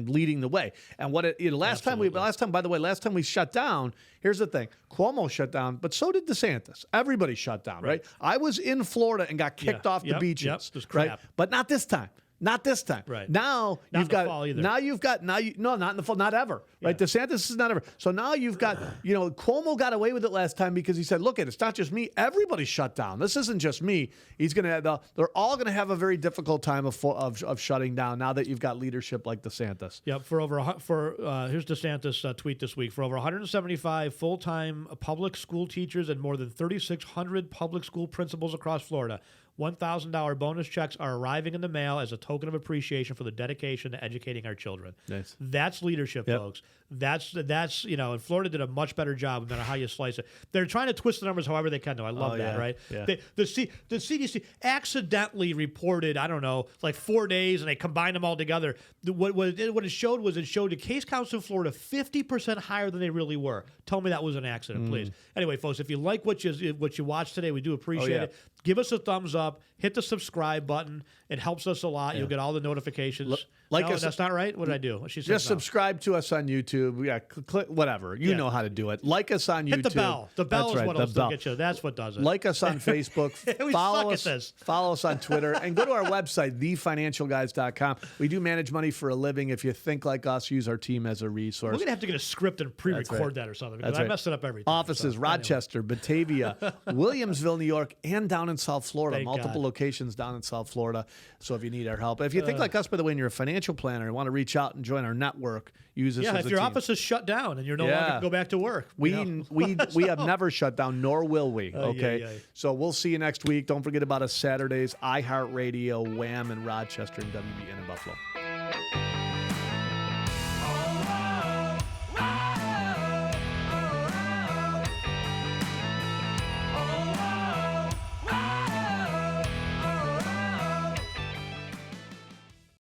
leading the way. And last time we shut down, here's the thing. Cuomo shut down, but so did DeSantis. Everybody shut down, right? I was in Florida and got kicked off the beaches, right? But not this time. Not this time. Right. Now not you've got. Fall either. Now you've got. Not in the fall. Not ever. Yeah. Right. DeSantis is not ever. So now you've got. Cuomo got away with it last time because he said, "Look, it's not just me. Everybody's shut down. This isn't just me." He's going to. They're all going to have a very difficult time of shutting down now that you've got leadership like DeSantis. Yep. Here's DeSantis tweet this week. For over 175 full-time public school teachers and more than 3,600 public school principals across Florida, $1,000 bonus checks are arriving in the mail as a token of appreciation for the dedication to educating our children. Nice. That's leadership, folks. That's and Florida did a much better job no matter how you slice it. They're trying to twist the numbers however they can, though. I love that, right? Yeah. The CDC accidentally reported, I don't know, like 4 days, and they combined them all together. What it showed the case counts in Florida 50% higher than they really were. Tell me that was an accident, please. Anyway, folks, if you like what you watched today, we do appreciate it. Give us a thumbs up. Hit the subscribe button. It helps us a lot. You'll get all the notifications. That's not right. What did I do? Just subscribe to us on YouTube. YouTube. Yeah, click whatever. You know how to do it. Like us on YouTube. Hit the bell. The bell That's is right, what will get you. That's what does it. Like us on Facebook. We follow suck us. at this. Follow us on Twitter and go to our website, thefinancialguys.com. We do manage money for a living. If you think like us, use our team as a resource. We're gonna have to get a script and pre-record that or something because I mess it up every time. Offices: Rochester, Batavia, Williamsville, New York, and down in South Florida. Thank Multiple God. locations down in South Florida. So if you need our help, if you think like us, by the way, and you're a financial planner and want to reach out and join our network, use us. Yeah, as if a your team. office is shut down and you're no longer go back to work, We have never shut down, nor will we. Okay, yeah. So we'll see you next week. Don't forget about us Saturdays, iHeartRadio, Wham in Rochester, and WBN in Buffalo.